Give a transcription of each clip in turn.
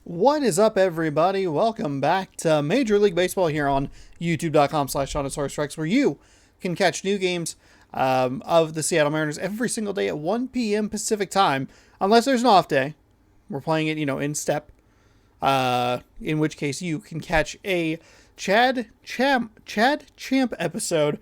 What is up, everybody? Welcome back to Major League Baseball here on youtube.com/Strikes, where you can catch new games of the Seattle Mariners every single day at 1 p.m. Pacific time, unless there's an off day. We're playing it, in step, in which case you can catch a Chad Champ episode.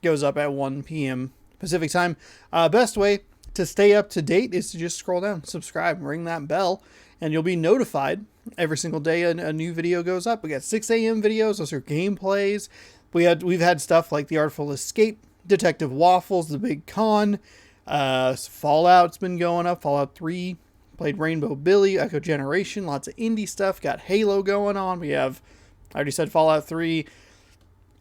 Goes up at 1 p.m. Pacific time. Best way to stay up to date is to just scroll down, subscribe, ring that bell, and you'll be notified every single day a new video goes up. We got 6 a.m. videos. Those are gameplays. We've had stuff like The Artful Escape, Detective Waffles, The Big Con, Fallout's been going up. Fallout 3, played Rainbow Billy, Echo Generation, lots of indie stuff. Got Halo going on. I already said Fallout 3.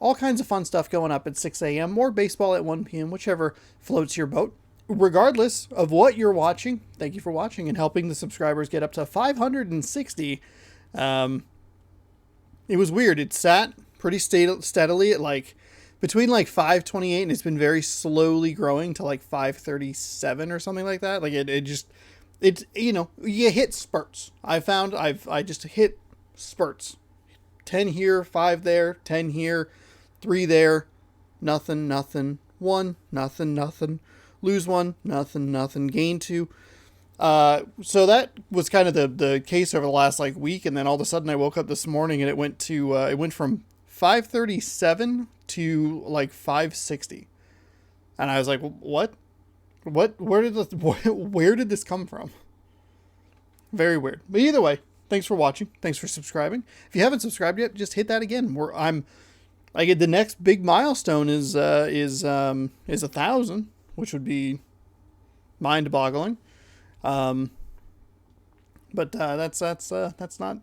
All kinds of fun stuff going up at 6 a.m. More baseball at 1 p.m., whichever floats your boat. Regardless of what you're watching, thank you for watching and helping the subscribers get up to 560. It was weird. It sat pretty steadily at between 528, and it's been very slowly growing to 537 or something like that. You hit spurts. I just hit spurts. 10 here, 5 there, 10 here, 3 there, nothing, 1, nothing. Lose 1, nothing, gain 2. So that was kind of the case over the last week, and then all of a sudden I woke up this morning and it went from 537 to 560, and I was like, what? Where did this come from? Very weird. But either way, thanks for watching. Thanks for subscribing. If you haven't subscribed yet, just hit that again. The next big milestone is 1,000. Which would be mind-boggling, but that's not,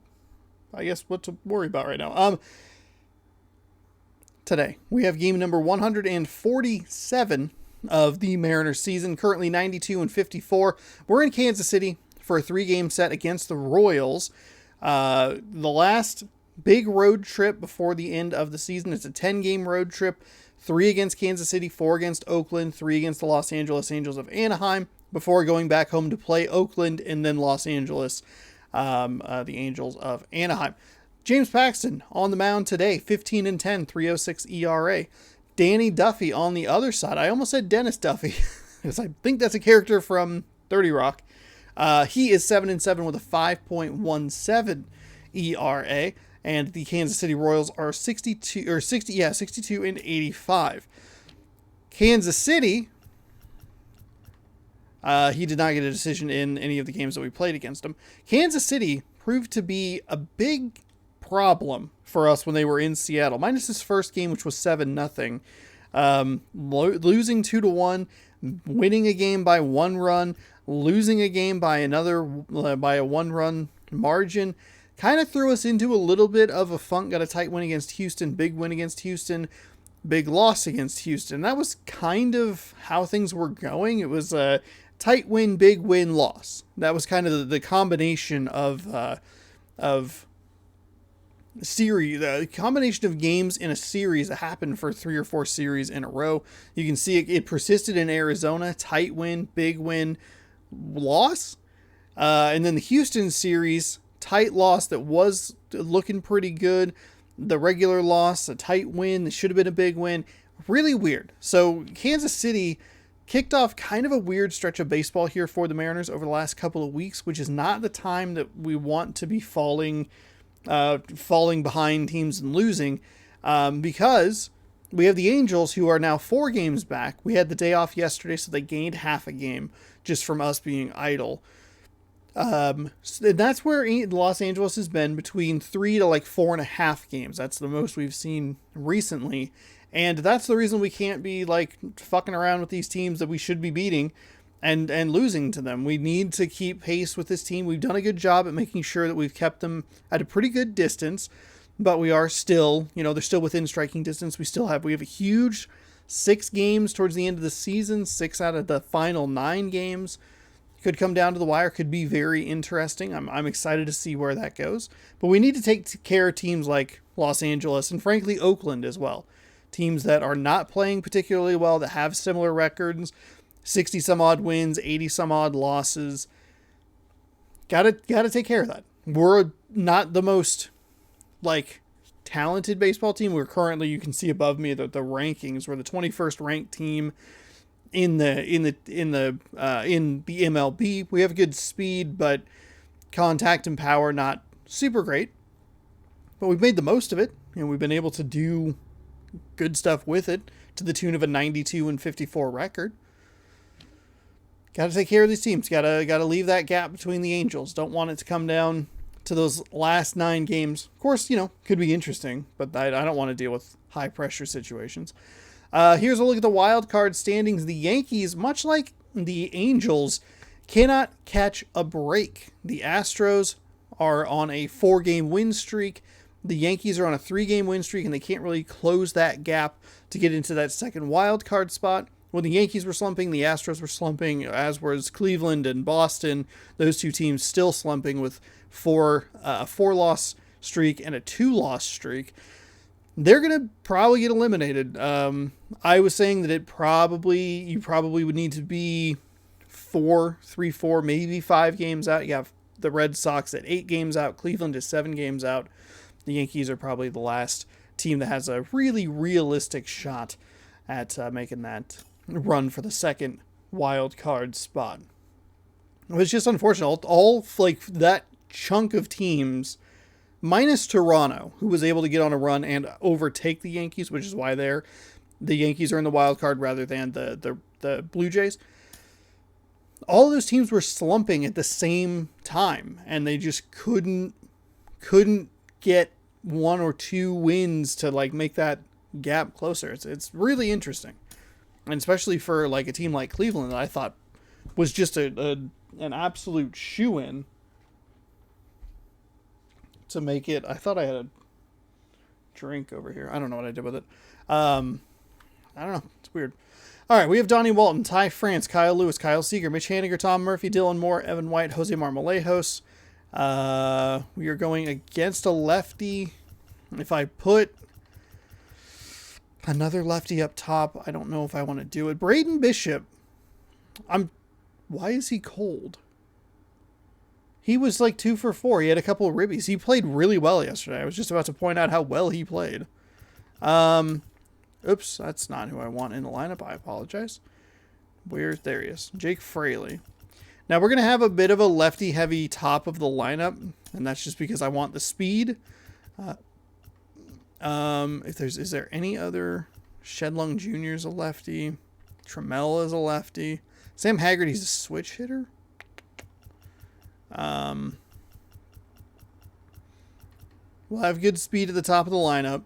I guess, what to worry about right now. Today we have game number 147 of the Mariners season. Currently 92-54. We're in Kansas City for a 3-game set against the Royals. The last big road trip before the end of the season. It's a 10-game road trip. 3 against Kansas City, 4 against Oakland, 3 against the Los Angeles Angels of Anaheim, before going back home to play Oakland and then Los Angeles, the Angels of Anaheim. James Paxton on the mound today, 15-10, 3.06 ERA. Danny Duffy on the other side. I almost said Dennis Duffy, because I think that's a character from 30 Rock. He is 7-7 with a 5.17 ERA. And the Kansas City Royals are 62-85. Kansas City, he did not get a decision in any of the games that we played against him. Kansas City proved to be a big problem for us when they were in Seattle. Minus his first game, which was 7-0. Losing 2-1, winning a game by 1 run, losing a game by a 1-run margin. Kind of threw us into a little bit of a funk. Got a tight win against Houston, big win against Houston, big loss against Houston. That was kind of how things were going. It was a tight win, big win, loss. That was kind of the combination of series, the combination of games in a series that happened for 3 or 4 series in a row. You can see it persisted in Arizona. Tight win, big win, loss. And then the Houston series, tight loss that was looking pretty good. The regular loss, a tight win that should have been a big win. Really weird. So Kansas City kicked off kind of a weird stretch of baseball here for the Mariners over the last couple of weeks, which is not the time that we want to be falling behind teams and losing, because we have the Angels, who are now 4 games back. We had the day off yesterday, so they gained half a game just from us being idle. That's where Los Angeles has been, between 3 to 4.5 games. That's the most we've seen recently. And that's the reason we can't be fucking around with these teams that we should be beating and losing to them. We need to keep pace with this team. We've done a good job at making sure that we've kept them at a pretty good distance, but we are still, they're still within striking distance. We have a huge 6 games towards the end of the season, 6 out of the final 9 games. Could come down to the wire, could be very interesting. I'm excited to see where that goes. But we need to take care of teams like Los Angeles and frankly Oakland as well. Teams that are not playing particularly well, that have similar records, 60 some odd wins, 80 some odd losses. Gotta take care of that. we're not the most like talented baseball team. We're currently, you can see above me, the rankings. We're the 21st ranked team in the MLB. We have good speed, but contact and power not super great. But we've made the most of it, and we've been able to do good stuff with it to the tune of a 92-54 record. Got to take care of these teams. Got to leave that gap between the Angels. Don't want it to come down to those last 9 games. Of course, could be interesting, but I don't want to deal with high pressure situations. Here's a look at the wild card standings. The Yankees, much like the Angels, cannot catch a break. The Astros are on a 4-game win streak. The Yankees are on a 3-game win streak, and they can't really close that gap to get into that second wild card spot. When the Yankees were slumping, the Astros were slumping, as was Cleveland and Boston. Those two teams still slumping with a 4-loss streak and a 2-loss streak. They're going to probably get eliminated. I was saying that you probably would need to be 4, maybe 5 games out. You have the Red Sox at 8 games out. Cleveland is 7 games out. The Yankees are probably the last team that has a really realistic shot at making that run for the second wild card spot. It was just unfortunate. All like that chunk of teams, minus Toronto, who was able to get on a run and overtake the Yankees, which is why the Yankees are in the wild card rather than the Blue Jays. All of those teams were slumping at the same time, and they just couldn't get 1 or 2 wins to like make that gap closer. It's really interesting, and especially for like a team like Cleveland that I thought was just an absolute shoo-in to make it. I thought I had a drink over here. I don't know what I did with it. I don't know. It's weird. All right, we have Donnie Walton, Ty France, Kyle Lewis, Kyle Seager, Mitch Henniger, Tom Murphy, Dylan Moore, Evan White, Jose Marmolejos. We are going against a lefty. If I put another lefty up top, I don't know if I want to do it. Braden Bishop. Why is he cold? He was like 2 for 4. He had a couple of ribbies. He played really well yesterday. I was just about to point out how well he played. Oops, that's not who I want in the lineup. I apologize. There he is. Jake Fraley. Now we're going to have a bit of a lefty-heavy top of the lineup, and that's just because I want the speed. Is there any other? Shedlung Jr. is a lefty. Trammell is a lefty. Sam Haggerty's a switch hitter. We'll have good speed at the top of the lineup,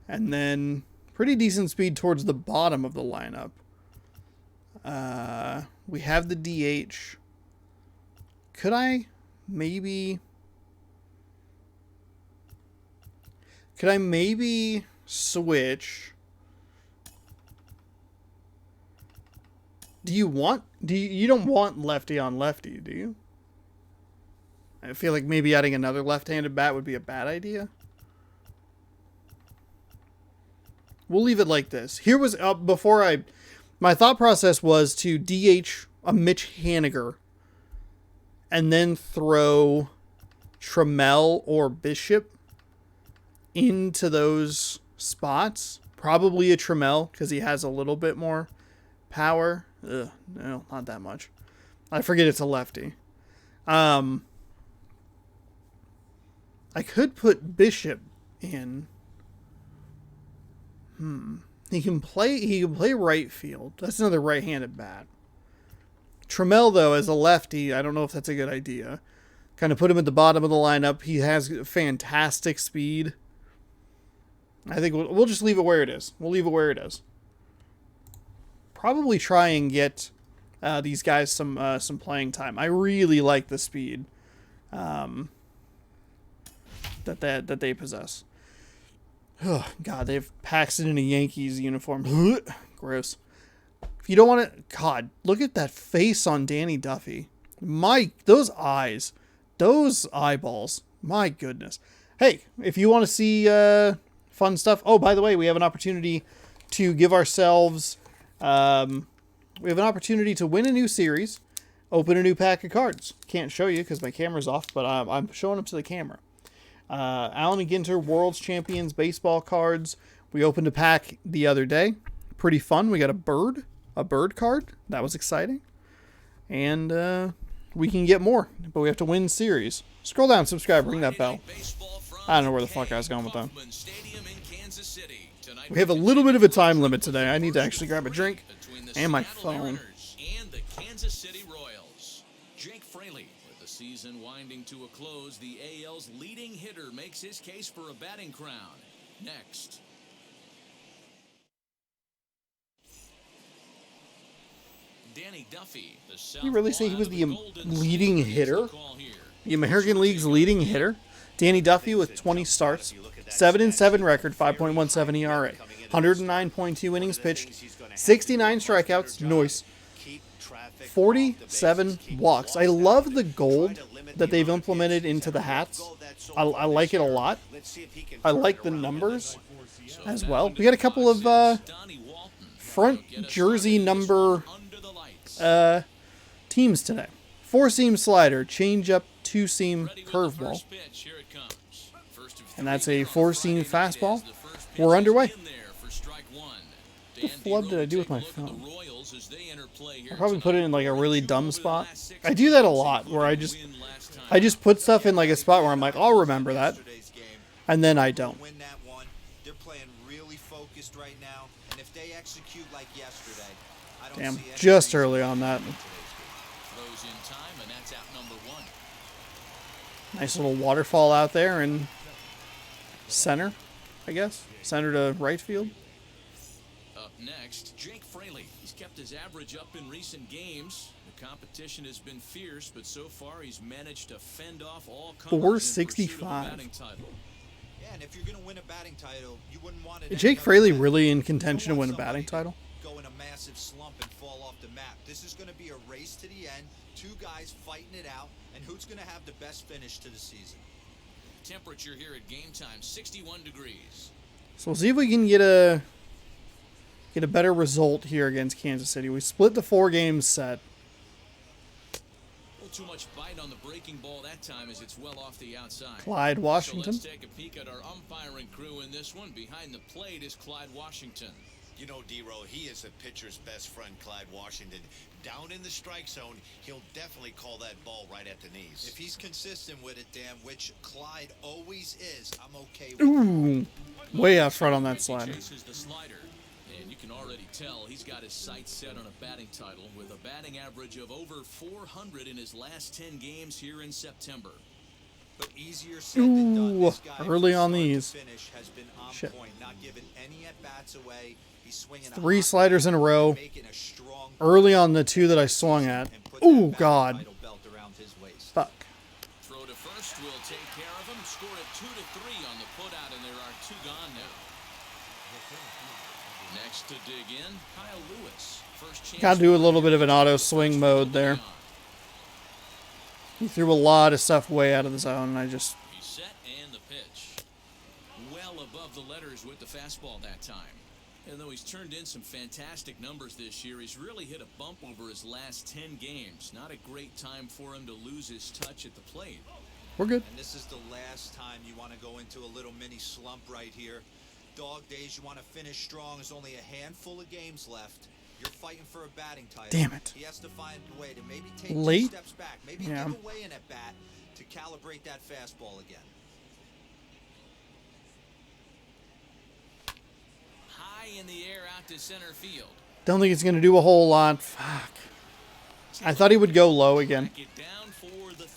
and then pretty decent speed towards the bottom of the lineup. We have the DH. Could I maybe switch? You don't want lefty on lefty, do you? I feel like maybe adding another left-handed bat would be a bad idea. We'll leave it like this. Here was my thought process was to DH a Mitch Henniger and then throw Trammell or Bishop into those spots. Probably a Trammell because he has a little bit more power. No, not that much. I forget it's a lefty. I could put Bishop in. He can play right field. That's another right-handed bat. Trammell, though, as a lefty, I don't know if that's a good idea. Kind of put him at the bottom of the lineup. He has fantastic speed. I think we'll just leave it where it is. We'll leave it where it is. Probably try and get these guys some playing time. I really like the speed that they possess. Oh, God, they have Paxton in a Yankees uniform. Gross. If you don't want to... God, look at that face on Danny Duffy. Those eyes. Those eyeballs. My goodness. Hey, if you want to see fun stuff... Oh, by the way, we have an opportunity to give ourselves... we have an opportunity to win a new series open a new pack of cards. Can't show you because my camera's off, but I'm showing them to the camera. Allen and Ginter World's Champions baseball cards. We opened a pack the other day. Pretty fun. We got a bird card. That was exciting. And we can get more, but we have to win series. Scroll down, subscribe, ring that bell. I don't know where the fuck I was going with that. We have a little bit of a time limit today. I need to actually grab a drink and my phone. Jake Fraley, with the season winding to a close, the AL's leading hitter makes his case for a batting crown. Next. Danny Duffy. Did you really say he was the leading hitter? The American League's leading hitter? Danny Duffy with 20 starts, 7-7 record, 5.17 ERA, 109.2 innings pitched, 69 strikeouts, noise, 47 walks. I love the gold that they've implemented into the hats. I like it a lot. I like the numbers as well. We got a couple of front jersey number teams today. 4-seam slider, change-up, 2-seam curveball. And that's a 4-seam fastball. We're underway. What the flub did I do with my phone? I probably put it in like a really dumb spot. I do that a lot, where I just put stuff in like a spot where I'm like, I'll remember that, and then I don't. Damn, just early on that. Nice little waterfall out there in center, I guess. Center to right field. Up next, Jake Fraley. He's kept his average up in recent games. The competition has been fierce, but so far he's managed to fend off all comers. 465. Yeah, and if you're going to win a batting title, you wouldn't want it. Is Jake Fraley really in contention to win a batting title? Go in a massive slump and fall off the map. This is going to be a race to the end. Two guys fighting it out, and who's going to have the best finish to the season? Temperature here at game time, 61 degrees. So we'll see if we can get a better result here against Kansas City. We split the 4-game set. Too much bite on the breaking ball that time as it's well off the outside. Clyde Washington. So let's take a peek at our umpiring crew in this one. Behind the plate is Clyde Washington. You know, D-Row, he is a pitcher's best friend, Clyde Washington. Down in the strike zone, he'll definitely call that ball right at the knees. If he's consistent with it, Dan, which Clyde always is, I'm okay with Ooh, way out front on that slider. Chases the slider. And you can already tell he's got his sights set on a batting title with a batting average of over 400 in his last 10 games here in September. But easier said than done. This guy early on these. Finish has been on point, not giving any at-bats away. He's swinging 3 sliders in a row. making a strong Early on the 2 that I swung at. Oh, God. Fuck. Throw to first will take care of him. Score it 2-3 on the putout, and there are 2 gone now. Next to dig in, Kyle Lewis. First chance. Got to do a little bit of an auto swing mode there. He threw a lot of stuff way out of the zone, and I just... He's set and the pitch. Well above the letters with the fastball that time. And though he's turned in some fantastic numbers this year, he's really hit a bump over his last 10 games. Not a great time for him to lose his touch at the plate. We're good. And this is the last time you want to go into a little mini slump right here. Dog days, you want to finish strong. There's only a handful of games left. You're fighting for a batting title. Damn it. He has to find a way to maybe take Late? 2 steps back. Maybe give away an at-bat to calibrate that fastball again. High in the air out to center field. Don't think it's going to do a whole lot. Fuck. I thought he would go low again.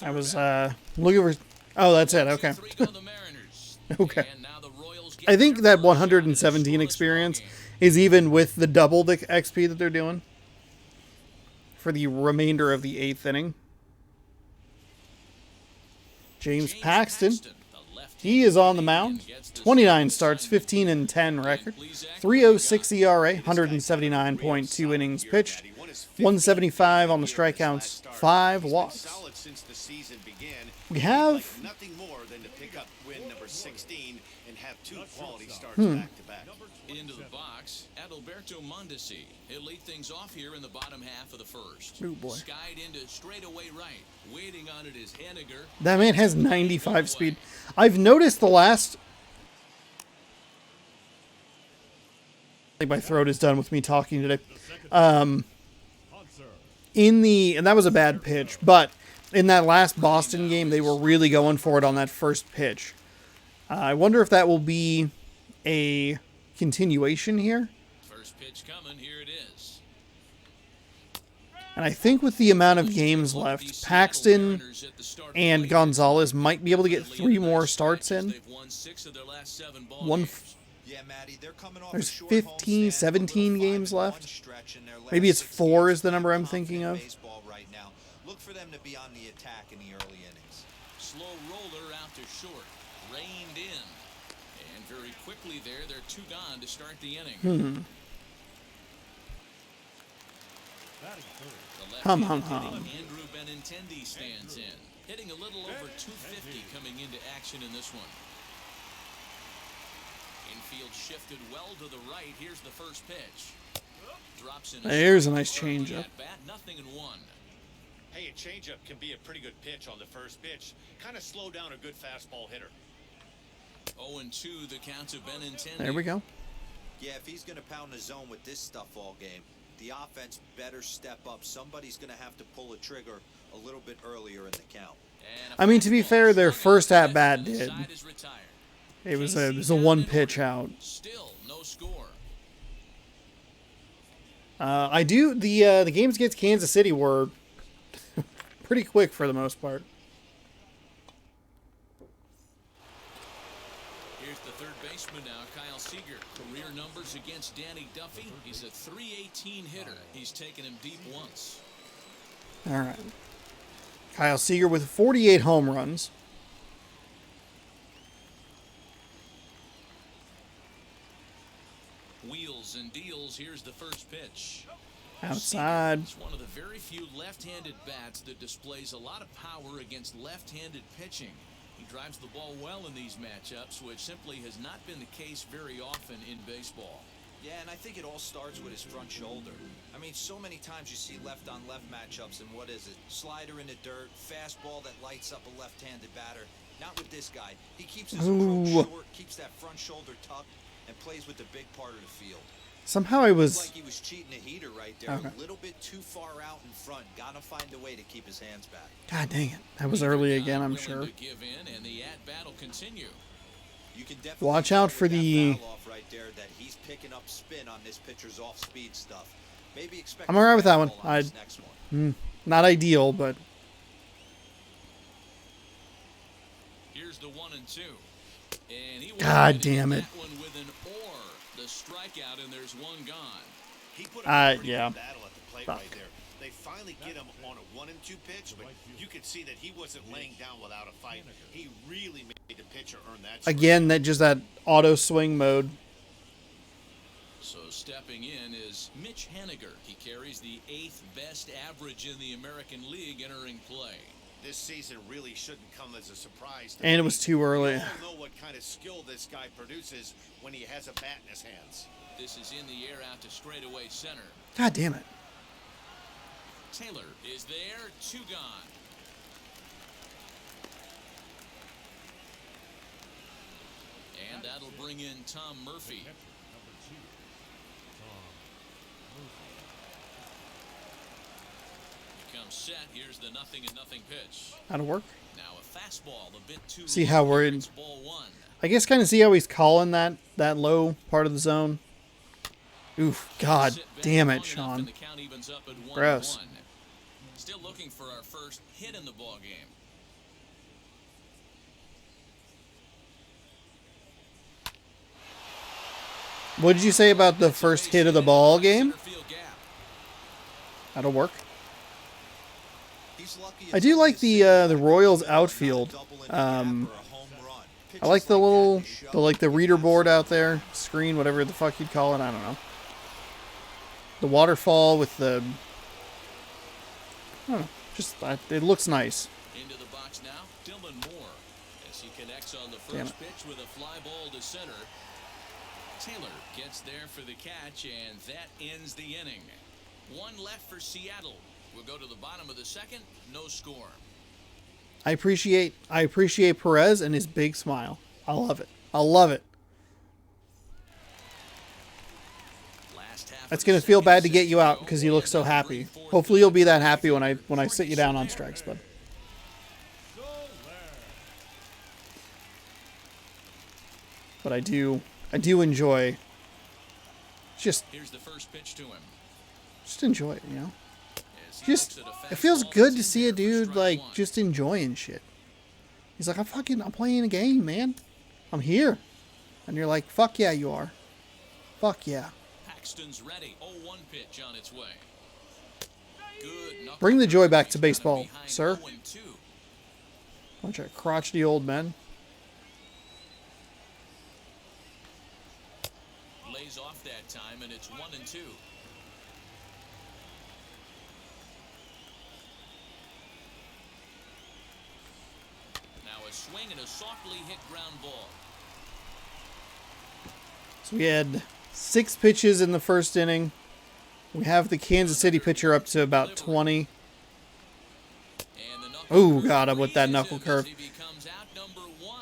I was looking for... Oh, that's it. Okay. Okay. I think that 117 experience is even with the double the XP that they're doing for the remainder of the 8th inning. James Paxton. He is on the mound. 29 starts, 15-10 record. 3.06 ERA, 179.2 innings pitched. 175 on the strikeouts, 5 walks. Solid since the season began. We have Nothing more than to pick up win number 16 and have 2 quality starts back to back. Into the box, Adalberto Mondesi. He'll lead things off here in the bottom half of the first. Oh, boy. Skied into straightaway right. Waiting on it is Henniger. That man has 95 speed. I've noticed the last... I think my throat is done with me talking today. And that was a bad pitch, but in that last Boston game, they were really going for it on that first pitch. I wonder if that will be a continuation here. First pitch coming, here it is. And I think with the amount of games left, Paxton and Gonzalez might be able to get 3 more starts in. Yeah, Matty, they're coming off There's a short 15, homestand, 17 but games 5-1 left. stretch in their last Maybe it's 6 4 games. is the number I'm Confident thinking of. baseball right now. Look for them to be on the attack in the early innings. Slow roller out to short. Reined in. And very quickly there, they're 2 gone to start the inning. The left-handed hitting Andrew Benintendi stands in. Hitting a little over 250 coming into action in this one. Infield shifted well to the right. Here's the first pitch. Drops in. There's a nice changeup. Nothing in 1. Hey, a changeup can be a pretty good pitch on the first pitch. Kind of slow down a good fastball hitter. 0-2 the count to Benintendi. There we go. Yeah, if he's going to pound the zone with this stuff all game, the offense better step up. Somebody's going to have to pull a trigger a little bit earlier in the count. I mean, to be fair, their first at-bat did. It was a 1-pitch out. Still no score. The games against Kansas City were pretty quick for the most part. Here's the third baseman now, Kyle Seager. Career numbers against Danny Duffy. He's a .318 hitter. He's taken him deep once. All right. Kyle Seager with 48 home runs. Wheels and deals. Here's the first pitch. Outside. It's one of the very few left-handed bats that displays a lot of power against left-handed pitching. He drives the ball well in these matchups, which simply has not been the case very often in baseball. Yeah, and I think it all starts with his front shoulder. I mean, so many times you see left-on-left matchups, and what is it? Slider in the dirt, fastball that lights up a left-handed batter. Not with this guy. He keeps his approach short, keeps that front shoulder tucked, and plays with the big part of the field. Somehow I was... Like he was cheating a heater right there. Okay. A little bit too far out in front. Gotta find a way to keep his hands back. God dang it. That was early again, I'm Willing sure. to give in, and the at-bat will continue. You can definitely Watch out for tell with the... that foul off right there that he's picking up spin on this pitcher's off-speed stuff. Maybe expect I'm alright with that one. this next one. Not ideal, but... Here's the 1-2. And he God damn it. that one with an or. The strikeout, and there's 1 gone. He put up a pretty yeah. good battle at the plate right there. They finally get him on a 1-2 pitch, but you could see that he wasn't laying down without a fight. He really made the pitcher earn that strike. Again, that auto swing mode. So stepping in is Mitch Henniger. He carries the 8th best average in the American League entering play. This season really shouldn't come as a surprise to And it me. was too early. We all know what kind of skill this guy produces when he has a bat in his hands. This is in the air out to straightaway center. God damn it. Taylor is there, 2 gone. And that'll bring in Tom Murphy. Becomes set. Here's the 0-0 pitch. That'll work. Now a fastball, a bit too See low. how we're in... It's ball 1. I guess kind of see how he's calling that low part of the zone. Oof, God Sit back damn long it, enough and Sean. the count evens up at 1-1. Gross. Still looking for our first hit in the ball game. What did you say about the first hit of the ball game? Center field gap. That'll work. He's lucky I do like the Royals outfield. I like the little, the reader board out there, screen, whatever the fuck you'd call it. I don't know. The waterfall with the I don't know. Just it looks nice. Into the box now, Dylan Moore, as he connects on the Damn first pitch with a fly ball to center. Taylor gets there for the catch, and that ends the inning. One left for Seattle. We'll go to the bottom of the second. No score. I appreciate Perez and his big smile. I love it. I love it. Last half That's of the gonna feel second, bad to get you 6-0, out because you look so and happy. 3-4 Hopefully you'll be that happy when I sit you down on strikes, bud. But I do enjoy. Here's the first pitch to him. Just enjoy it, you know. As he Just looks at a it feels fastball good to that's see in a there for dude strike like one. just enjoying shit. He's like, I'm playing a game, man. I'm here. And you're like, fuck yeah, you are. Fuck yeah. Paxton's ready. 0-1 pitch on its way. Good knuckle Bring the joy curve. back He's to got him baseball, behind sir. 0-2. Bunch of crotchety old men. Lays off that time, and it's 1-2. Now a swing and a softly hit ground ball. So we had 6 pitches in the first inning. We have the Kansas City pitcher up to about 20. And the knuckle Ooh, curve got him with that knuckle freezes as curve. he becomes out number 1.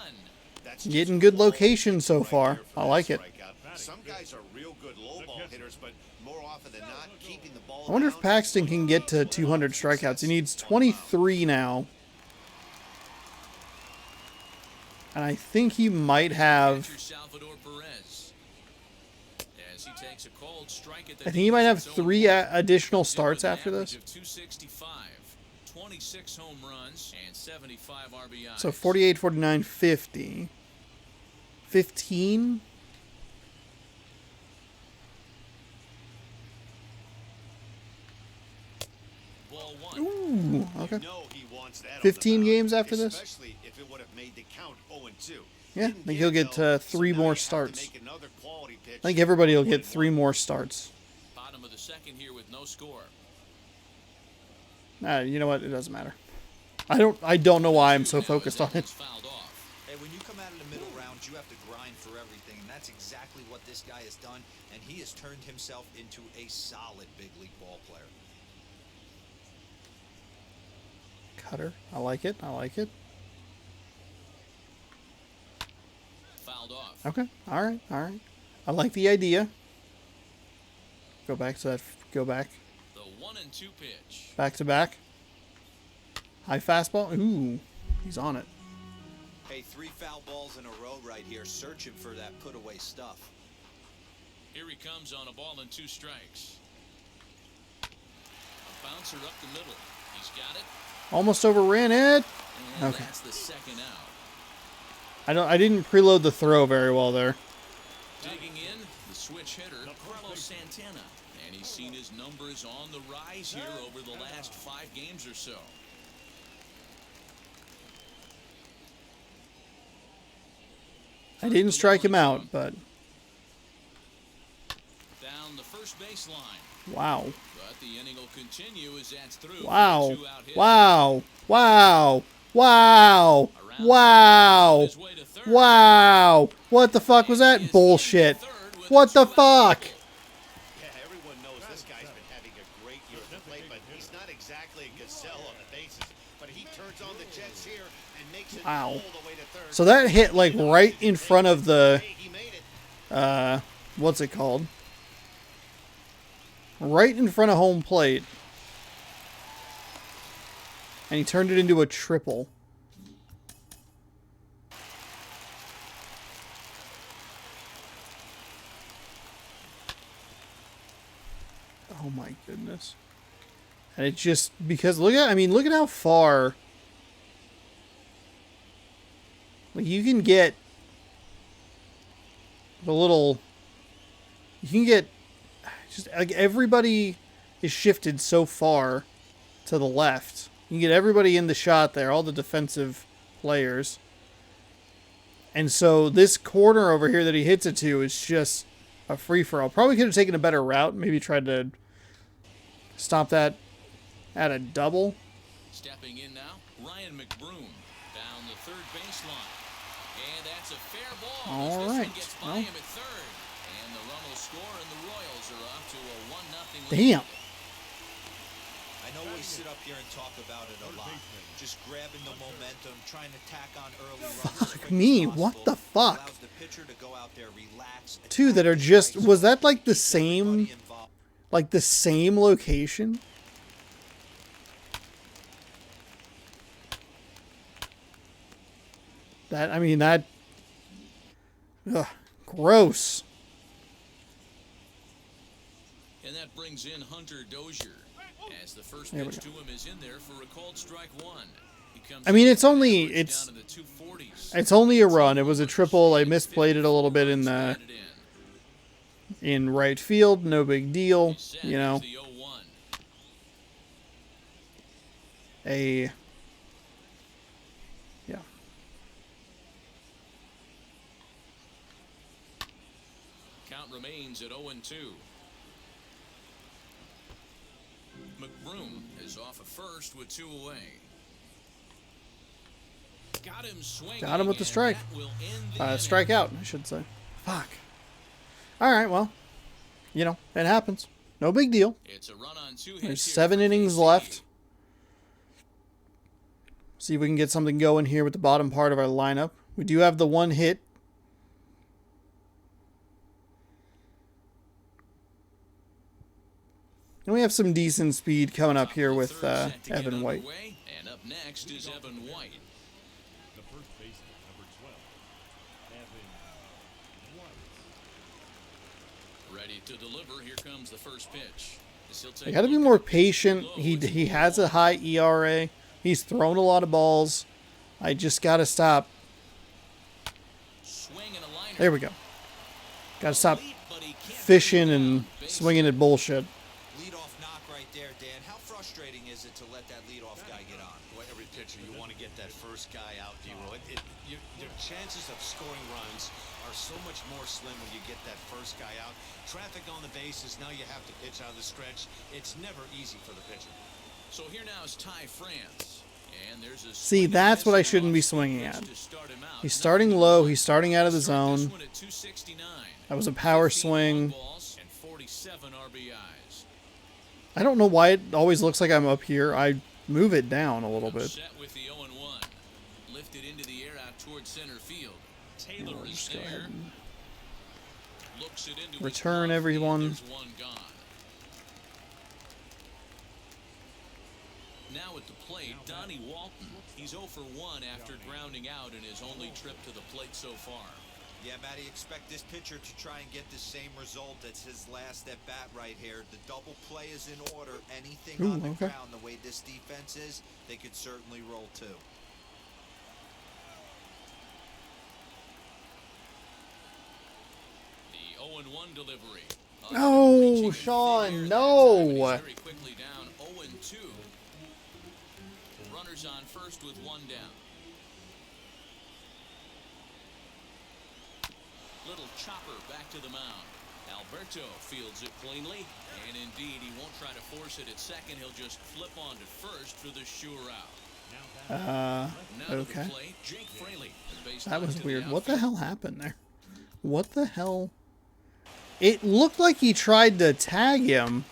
That's Getting just good ball location so right far. there for I that like it. strikeout. Some guys are real good low ball hitters, but more often than not, keeping the ball I wonder if down Paxton can get to 200 strikeouts. He needs 23 now. And I think he might have... Catcher Salvador Perez. As he takes a cold strike at the I think he might have knees, it's 3 additional starts with an after average this. of 265, 26 home runs, and 75 RBIs. So 48, 49, 50. 15? Ball one. Ooh, okay. You know he wants that on the 15 mound, games after this? Especially if it would have made the count 0-2. Yeah, I Didn't think get he'll it, get though, 3 so now more you have to starts. make another quality pitch. I think everybody will get 1-1. 3 more starts. Bottom of the second here with no score. You know what? It doesn't matter. I don't know why I'm so focused on it. Fouled off. Hey, when you come out of the middle rounds, you have to grind for everything, and that's exactly what this guy has done, and he has turned himself into a solid big league ball player. Cutter. I like it. I like it. Fouled off. Okay. All right. All right. I like the idea. Go back to that. Go back. The 1-2 pitch. Back to back. High fastball. Ooh. He's on it. Hey, 3 foul balls in a row right here, searching for that put-away stuff. Here he comes on a ball and 2 strikes. A bouncer up the middle. He's got it. Almost overran it. And Okay. that's the second out. I didn't preload the throw very well there. Digging in, the switch hitter, Carlos Santana. And he's seen his numbers on the rise here over the last 5 games or so. I didn't strike him out, but Down the first baseline. wow. But the inning will continue as that's through. Wow. 2-out hit. Wow. Wow. Wow. Around Wow. his way to third. Wow. What the fuck was that bullshit? What the fuck? Yeah, everyone knows this guy's been having a great year at the plate, but he's not exactly a gazelle on the bases. But he turns on the Jets here and makes it Wow. all the way to third. So that hit like right in front of the Hey, he made it. what's it called? Right in front of home plate. And he turned it into a triple. Oh my goodness. And it just because look at how far like you can get just like everybody is shifted so far to the left. You can get everybody in the shot there, all the defensive players. And so this corner over here that he hits it to is just a free-for-all. Probably could have taken a better route. Maybe tried to stop that At a double. Stepping in now, Ryan McBroom down the third baseline. And that's a fair ball. All This right. one gets by Well, him at third. And the run will score, and the Royals are off to a 1-0 lead. damn. I know we sit up here and talk about it a lot. Just grabbing the momentum, trying to tack on early runs. as quick as me, possible. what the fuck? Allows the pitcher to go out there, relax, Two that are just, was that like the same, like the same location? That, I mean, that, ugh, gross. And that brings in Hunter Dozier. As the first There we pitch go. to him is in there for a called strike one. He comes I mean, in it's only, average it's, down to the 240s. it's only a run. It was a triple. I misplayed it a little bit in the, Batted in. in right field. No big deal. He's set. You know, Here's the 0-1. a, yeah. Count remains at 0-2. McBroom is off at first with 2 away. Got him swinging. Got him with the and strike. that will end the inning. Strikeout, I should say. Fuck. All right, well, you know, it happens. No big deal. It's a run on 2 hits. There's here 7 for innings KC. left. See if we can get something going here with the bottom part of our lineup. We do have the 1 hit. And we have some decent speed coming up here with Third set to get Evan White. underway, and up next is Evan White. The first baseman, number 12, Evan White. Ready to deliver. Here comes the first pitch. I got to be more patient. He has a high ERA. He's thrown a lot of balls. I just got to stop. There we go. Got to stop fishing and swinging at bullshit. Leadoff knock right there, Dan. How frustrating is it to let that leadoff guy get on? Well, every pitcher, you want to get that first guy out, D-Roy. Your chances of scoring runs are so much more slim when you get that first guy out. Traffic on the bases, now you have to pitch out of the stretch. It's never easy for the pitcher. So here now is Ty France. And there's a See, that's what I shouldn't be swinging at. He's starting low. He's starting out of the zone. That was a power swing. And 47 RBIs. I don't know why it always looks like I'm up here. I move it down a little bit. Set with the 0-1. Lifted into the air out towards center field. Taylor is just go there. ahead and Looks it into return his everyone. There's one gone. Now at the plate, Donnie Walton. He's 0 for 1 after grounding out in his only trip to the plate so far. Yeah, Matty, expect this pitcher to try and get the same result. It's his last at bat right here. The double play is in order. Anything on the ground, the way this defense is, they could certainly roll too. The 0-1 delivery. No, Sean, no. Very quickly down 0-2. Runners on first with 1 down. Little chopper back to the mound. Alberto fields it cleanly, and indeed he won't try to force it at second. He'll just flip on to first for the sure out. Now to the Okay. plate, Jake Fraley, the baseline That was to the weird. What the outfield. hell happened there? What the hell? It looked like he tried to tag him.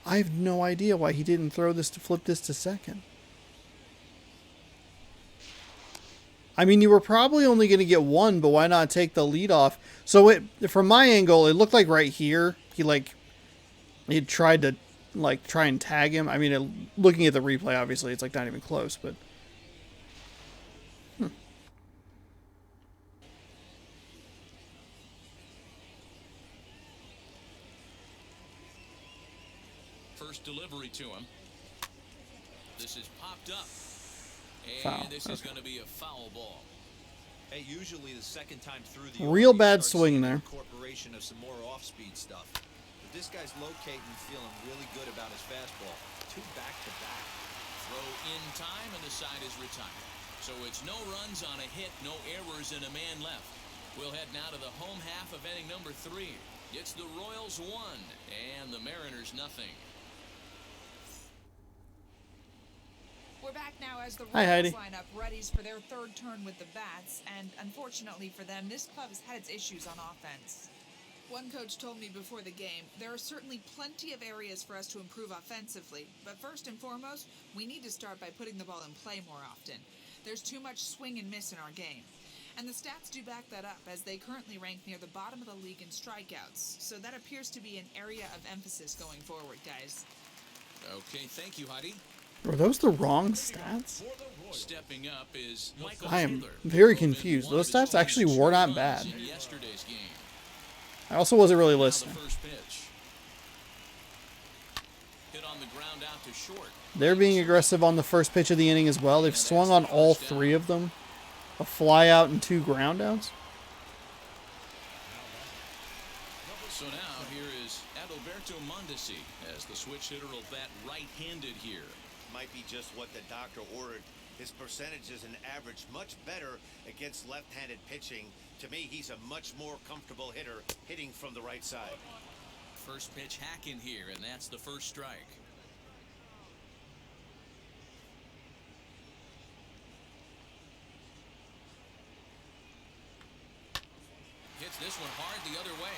I have no idea why he didn't throw this to flip this to second. I mean, you were probably only going to get 1, but why not take the lead off? So it, from my angle, it looked like right here, he tried to try and tag him. I mean, looking at the replay, obviously, it's not even close, but. First delivery to him. This is popped up. And Foul. this is going to be a foul ball. Hey, usually the second time through the Real order, you bad start swing seeing there. Incorporation of some more off-speed stuff. But this guy's locating and feeling really good about his fastball. 2 back-to-back. Throw in time, and the side is retired. So it's no runs on a hit, no errors, and a man left. We'll head now to the home half of inning number 3. It's the Royals 1 and the Mariners nothing. We're back now as the Hi, Heidi. Royals line up readies for their third turn with the bats, and unfortunately for them, this club has had its issues on offense. One coach told me before the game, there are certainly plenty of areas for us to improve offensively, but first and foremost, we need to start by putting the ball in play more often. There's too much swing and miss in our game. And the stats do back that up, as they currently rank near the bottom of the league in strikeouts, so that appears to be an area of emphasis going forward, guys. Okay, thank you, Heidi. Were those the wrong stats? Stepping up is Michael I am Taylor, very who confused. opened Those one of stats his actually team's were two not runs bad. in yesterday's game. I also wasn't really Now the listening. first pitch. Hit on the ground out to short. They're being aggressive on the first pitch of the inning as well. They've swung on all three of them. A fly out and 2 ground outs. So now here is Adalberto Mondesi as the switch hitter will bat right-handed here. Might be just what the doctor ordered. His percentages and average much better against left-handed pitching. To me, he's a much more comfortable hitter hitting from the right side. First pitch hack in here, and that's the first strike. Hits this one hard the other way.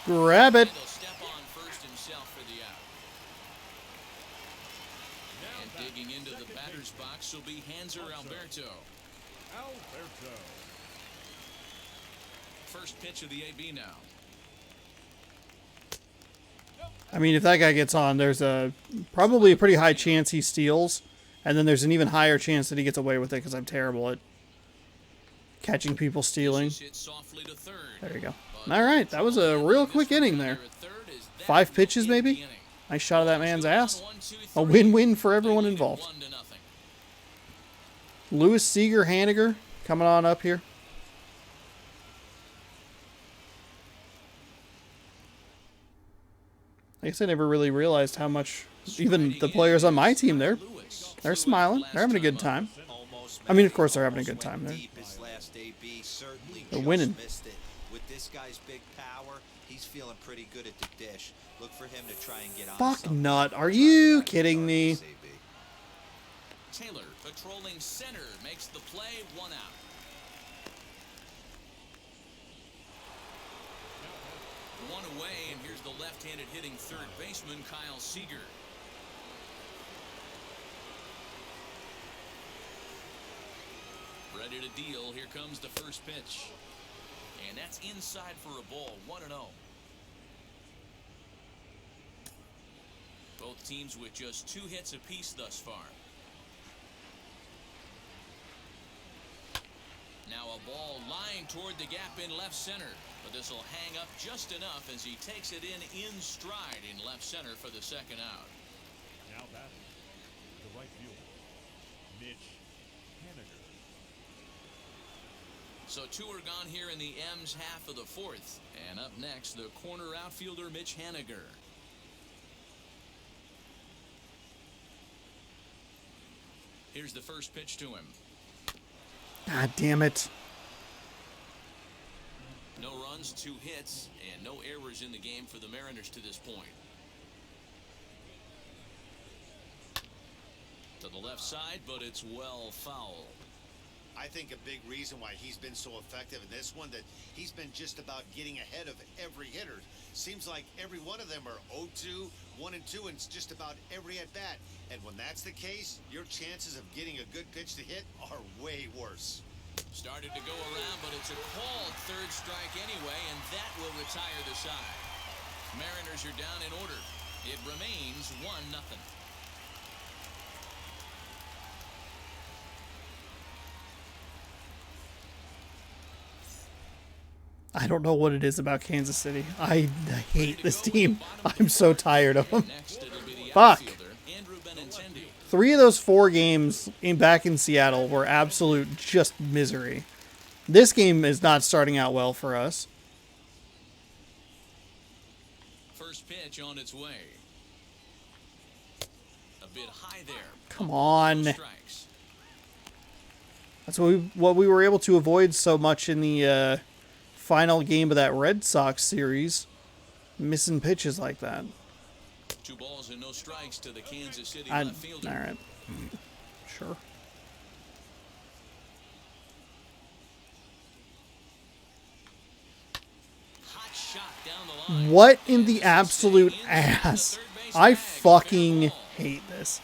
Grab it. And he'll step on first himself for the out. And digging into the batter's box will be Hanser Alberto. Alberto. First pitch of the AB now. I mean, if that guy gets on, there's probably a pretty high chance he steals. And then there's an even higher chance that he gets away with it because I'm terrible at catching people stealing. This is hit softly to third. There you go. All right, that was a real quick inning there. 5 pitches maybe. Nice shot of that man's ass. A win-win for everyone involved. 1-0. Lewis Seager Henniger coming on up here. I guess I never really realized how much even the players on my team there, they're smiling. They're having a good time. I mean, of course they're having a good time. They're winning. With this guy's big power, he's feeling pretty good at the dish. Look for him to try and get on. Fuck nut. Are you kidding me? Taylor patrolling center makes the play, 1 out. One away, and here's the left-handed hitting third baseman Kyle Seager. Ready to deal. Here comes the first pitch. And that's inside for a ball, 1-0. Both teams with just 2 hits apiece thus far. Now a ball lying toward the gap in left center. But this will hang up just enough as he takes it in stride in left center for the second out. Now batting, the right fielder, Mitch Henniger. So 2 are gone here in the M's half of the 4th. And up next, the corner outfielder Mitch Henniger. Here's the first pitch to him. God damn it. No runs, 2 hits, and no errors in the game for the Mariners to this point. To the left side, but it's well foul. I think a big reason why he's been so effective in this one, that he's been just about getting ahead of every hitter. Seems like every one of them are 0-2, 1-2, and it's just about every at-bat. And when that's the case, your chances of getting a good pitch to hit are way worse. Started to go around, but it's a called third strike anyway, and that will retire the side. Mariners are down in order. It remains 1-0. I don't know what it is about Kansas City. I hate this team. I'm so tired of them. Next, it'll be the Fuck. outfielder, Andrew Benintendi. 3 of those 4 games back in Seattle were absolute just misery. This game is not starting out well for us. First pitch on its way. A bit high there. Come on. Strikes. That's what we were able to avoid so much in the final game of that Red Sox series, missing pitches like that. 2 balls and no strikes to the Kansas City All left fielder. right. Sure. Hot shot down the line. What in the absolute ass? I fucking hate this.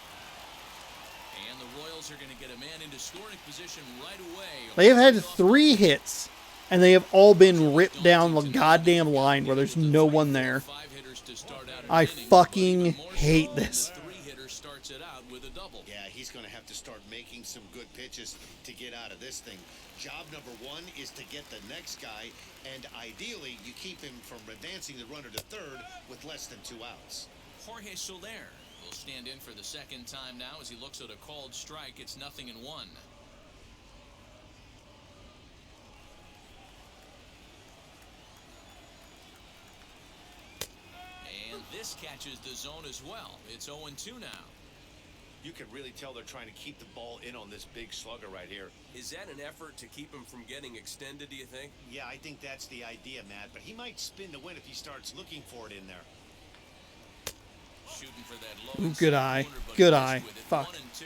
And the Royals are going to get a man into scoring position right away. They have had 3 hits, and they have all been ripped down the goddamn line where there's no one there. 5 hitters to start out an I inning, fucking but even more hate so, this. The 3-hitter starts it out with a double. Yeah, he's going to have to start making some good pitches to get out of this thing. Job number 1 is to get the next guy, and ideally, you keep him from advancing the runner to third with less than 2 outs. Jorge Soler will stand in for the second time now as he looks at a called strike. It's 0-1. And this catches the zone as well. It's 0-2 now. You can really tell they're trying to keep the ball in on this big slugger right here. Is that an effort to keep him from getting extended, do you think? Yeah, I think that's the idea, Matt, but he might spin to win if he starts looking for it in there. Shooting for that low Ooh, good eye. corner, but Good missed eye. with it. Fuck. 1-2.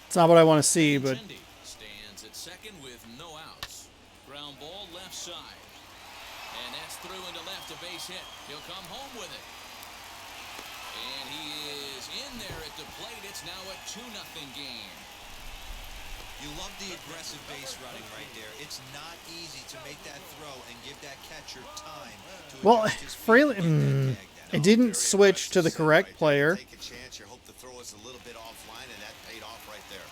It's not what I want to see, but Benintendi stands at second with no outs. Ground ball left side. And that's through into left, a base hit. He'll come home with it. And he is in there at the plate. It's now a 2-0 game. You love the aggressive base running right there. It's not easy to make that throw and give that catcher time to well, adjust his feet Fraley, and get that tag down. it didn't switch to the correct player. Take a chance. You hope the throw is a little bit offline, and that paid off right there.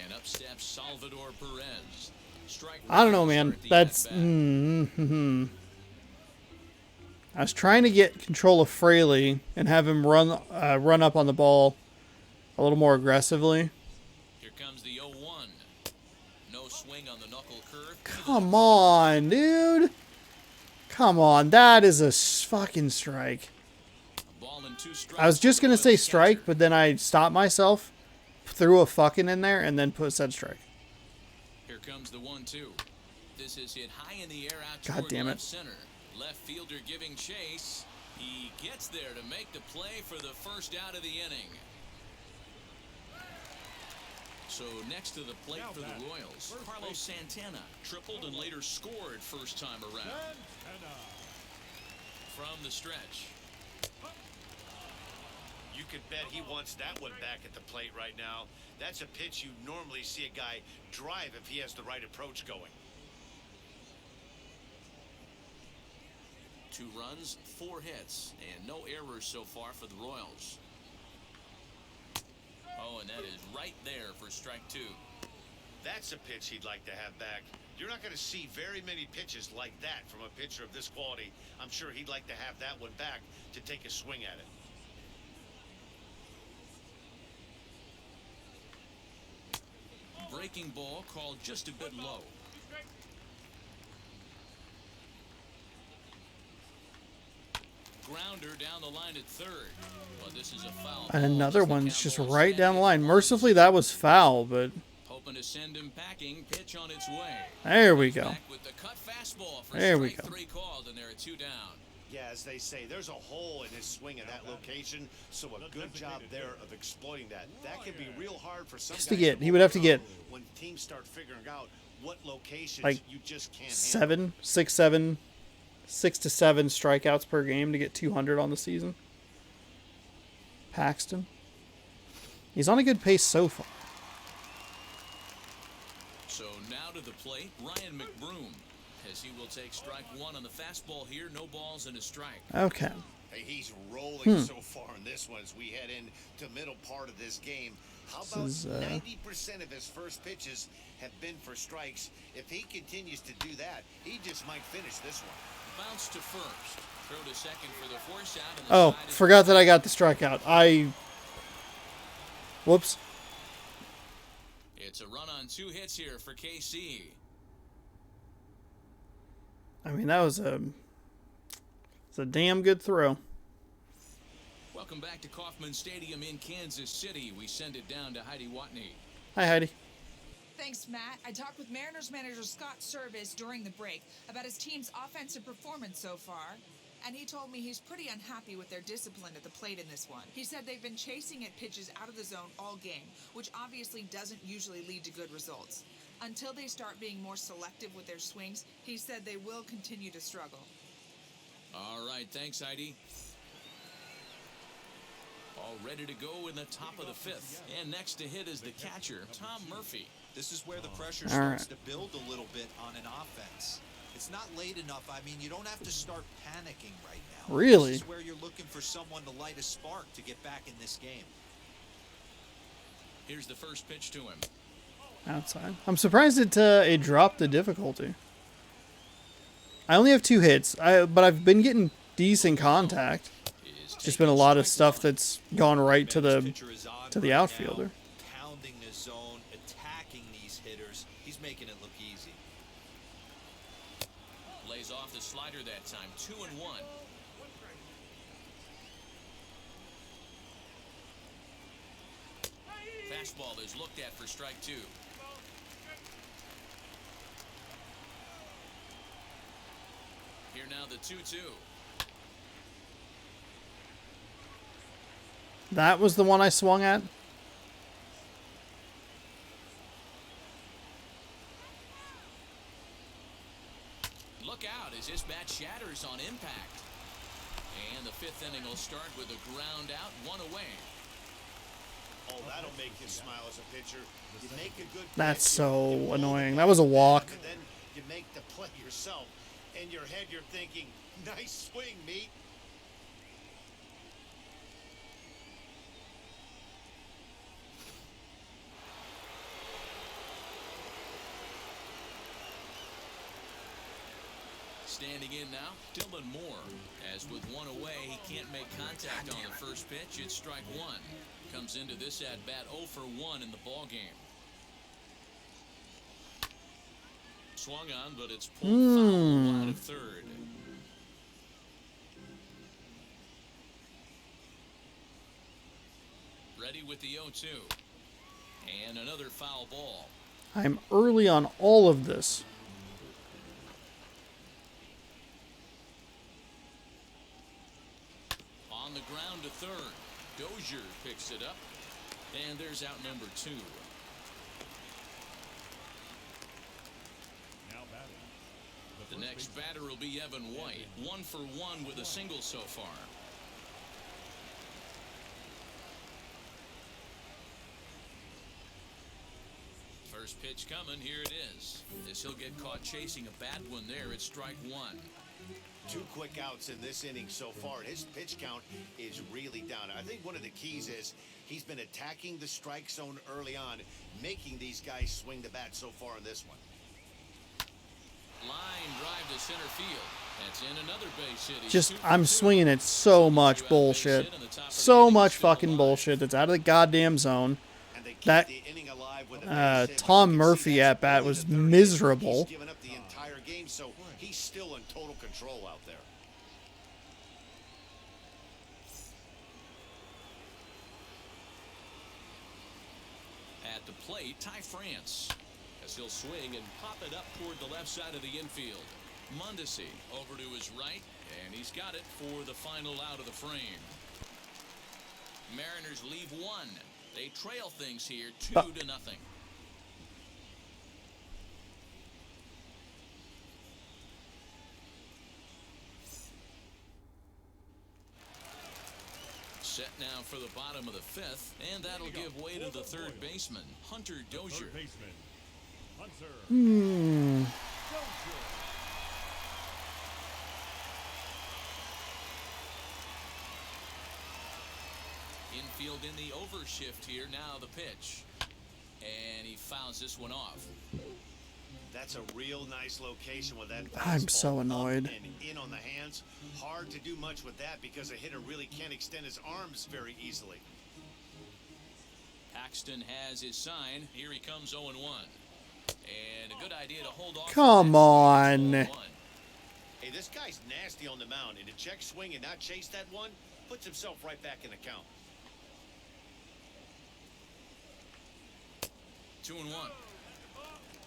And up steps Salvador Perez. Strike I don't know, one man. to start the That's at-bat. I was trying to get control of Fraley and have him run up on the ball a little more aggressively. Here comes the 0-1. No swing on the knuckle curve. Come on, dude. Come on, that is a fucking strike. Ball and 2 strikes I was just for the gonna say Royals strike, catcher. but then I stopped myself, threw a fucking in there, and then said strike. Here comes the 1-2. This is hit high in the air out God toward damn it. left center. Left fielder giving chase. He gets there to make the play for the first out of the inning. So next to the plate for the Royals, Carlos Santana tripled and later scored first time around. From the stretch. You could bet he wants that one back at the plate right now. That's a pitch you normally see a guy drive if he has the right approach going. 2 runs, 4 hits, and no errors so far for the Royals. Oh, and that is right there for strike 2. That's a pitch he'd like to have back. You're not going to see very many pitches like that from a pitcher of this quality. I'm sure he'd like to have that one back to take a swing at it. Breaking ball called just a bit low. Grounder down the line at third. But this is a foul. And ball another as the one's just Cowboys right stand down the in line. for Mercifully, that was foul, but hoping to send him packing. Pitch on its way. there we go. Back with the cut fastball for There we strike go. 3 called, and they're at 2 down. Yeah, as they say, there's a hole in his swing at that location, so a good job there of exploiting that. That can be real hard for some Just guys to get, he would have to get when teams start figuring out what locations like you just can't handle. 6 to 7 strikeouts per game to get 200 on the season. Paxton. He's on a good pace so far. So now to the plate, Ryan McBroom, as he will take strike 1 on the fastball here. No balls and a strike. Okay. Hey, he's rolling so far in this one as we head into middle part of this game. How about is, 90% of his first pitches have been for strikes? If he continues to do that, he just might finish this one. Bounce to first. Throw to second for the force out. And the Oh, side is forgot that I got the strikeout. Whoops. It's a run on 2 hits here for KC. I mean, that was it's a damn good throw. Welcome back to Kauffman Stadium in Kansas City. We send it down to Heidi Watney. Hi, Heidi. Thanks, Matt. I talked with Mariners manager Scott Service during the break about his team's offensive performance so far. And he told me he's pretty unhappy with their discipline at the plate in this one. He said they've been chasing at pitches out of the zone all game, which obviously doesn't usually lead to good results. Until they start being more selective with their swings, he said they will continue to struggle. All right, thanks, Heidi. All ready to go in the top of the fifth. And next to hit is the catcher, Tom Murphy. This is where the pressure All starts right. to build a little bit on an offense. It's not late enough. I mean, you don't have to start panicking right now. Really? This is where you're looking for someone to light a spark to get back in this game. Here's the first pitch to him. Outside. I'm surprised it dropped the difficulty. I only have 2 hits, but I've been getting decent contact. Just been a lot of stuff that's gone right to the Pitcher is on to the right outfielder. now, pounding the zone, attacking these hitters. He's making it look easy. Lays off the slider that time. 2-1. Fastball is looked at for strike 2. Here now the 2-2. That was the one I swung at. Look out as this bat shatters on impact. And the 5th inning will start with a ground out, 1 away. Oh, that'll make you smile as a pitcher. You make a good That's pitch, so you roll annoying. the That was a bat, walk. and then you make the play yourself. In your head, you're thinking, nice swing, meat. Standing in now, Dylan Moore. As with 1 away, he can't make contact on the first pitch. It's strike 1. Comes into this at bat 0 for 1 in the ball game. Swung on, but it's pulled foul wide of third. Ready with the 0-2. And another foul ball. I'm early on all of this. On the ground to third. Dozier picks it up. And there's out number 2. Now batting. The first next baseman, batter will be Evan White. 1 for 1 with a single so far. First pitch coming. Here it is. As he'll get caught chasing a bad one there. It's strike 1. 2 quick outs in this inning so far. His pitch count is really down. I think one of the keys is he's been attacking the strike zone early on, making these guys swing the bat so far in this one. Line drive to center field. That's in another base hit. He's Just, 2 for I'm 2. swinging at so much bullshit. So much fucking bullshit that's out of the goddamn zone. And they keep That the inning alive with a base hit, but Tom you can see Murphy that's at bat early was to third inning. miserable. He's given up the entire game, so he's still in total control out there. At the plate, Ty France. As he'll swing and pop it up toward the left side of the infield. Mondesi over to his right, and he's got it for the final out of the frame. Mariners leave 1. They trail things here 2-0. Set now for the bottom of the 5th, and that'll give way to the third baseman, Hunter Dozier. third baseman, Hunter. Dozier. Infield in the overshift here. Now the pitch. And he fouls this one off. That's a real nice location with that I'm fastball so up annoyed. and in on the hands. Hard to do much with that because a hitter really can't extend his arms very easily. Paxton has his sign. Here he comes 0-1. And a good idea to hold off. Come on. Hey, this guy's nasty on the mound, and to check swing and not chase that one puts himself right back in the count. 2-1.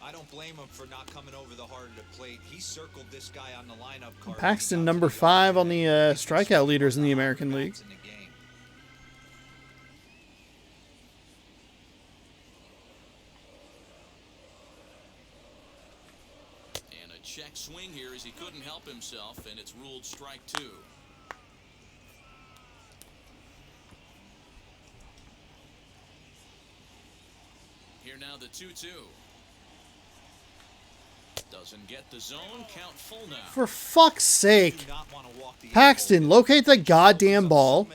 I don't blame him for not coming over the heart of the plate. He circled this guy on the lineup card. Paxton, number 5 on the strikeout leaders in the American League. And a check swing here as he couldn't help himself, and it's ruled strike 2. Here now the 2-2. Doesn't get the zone. Count full now. For fuck's sake. Paxton, locate the goddamn ball.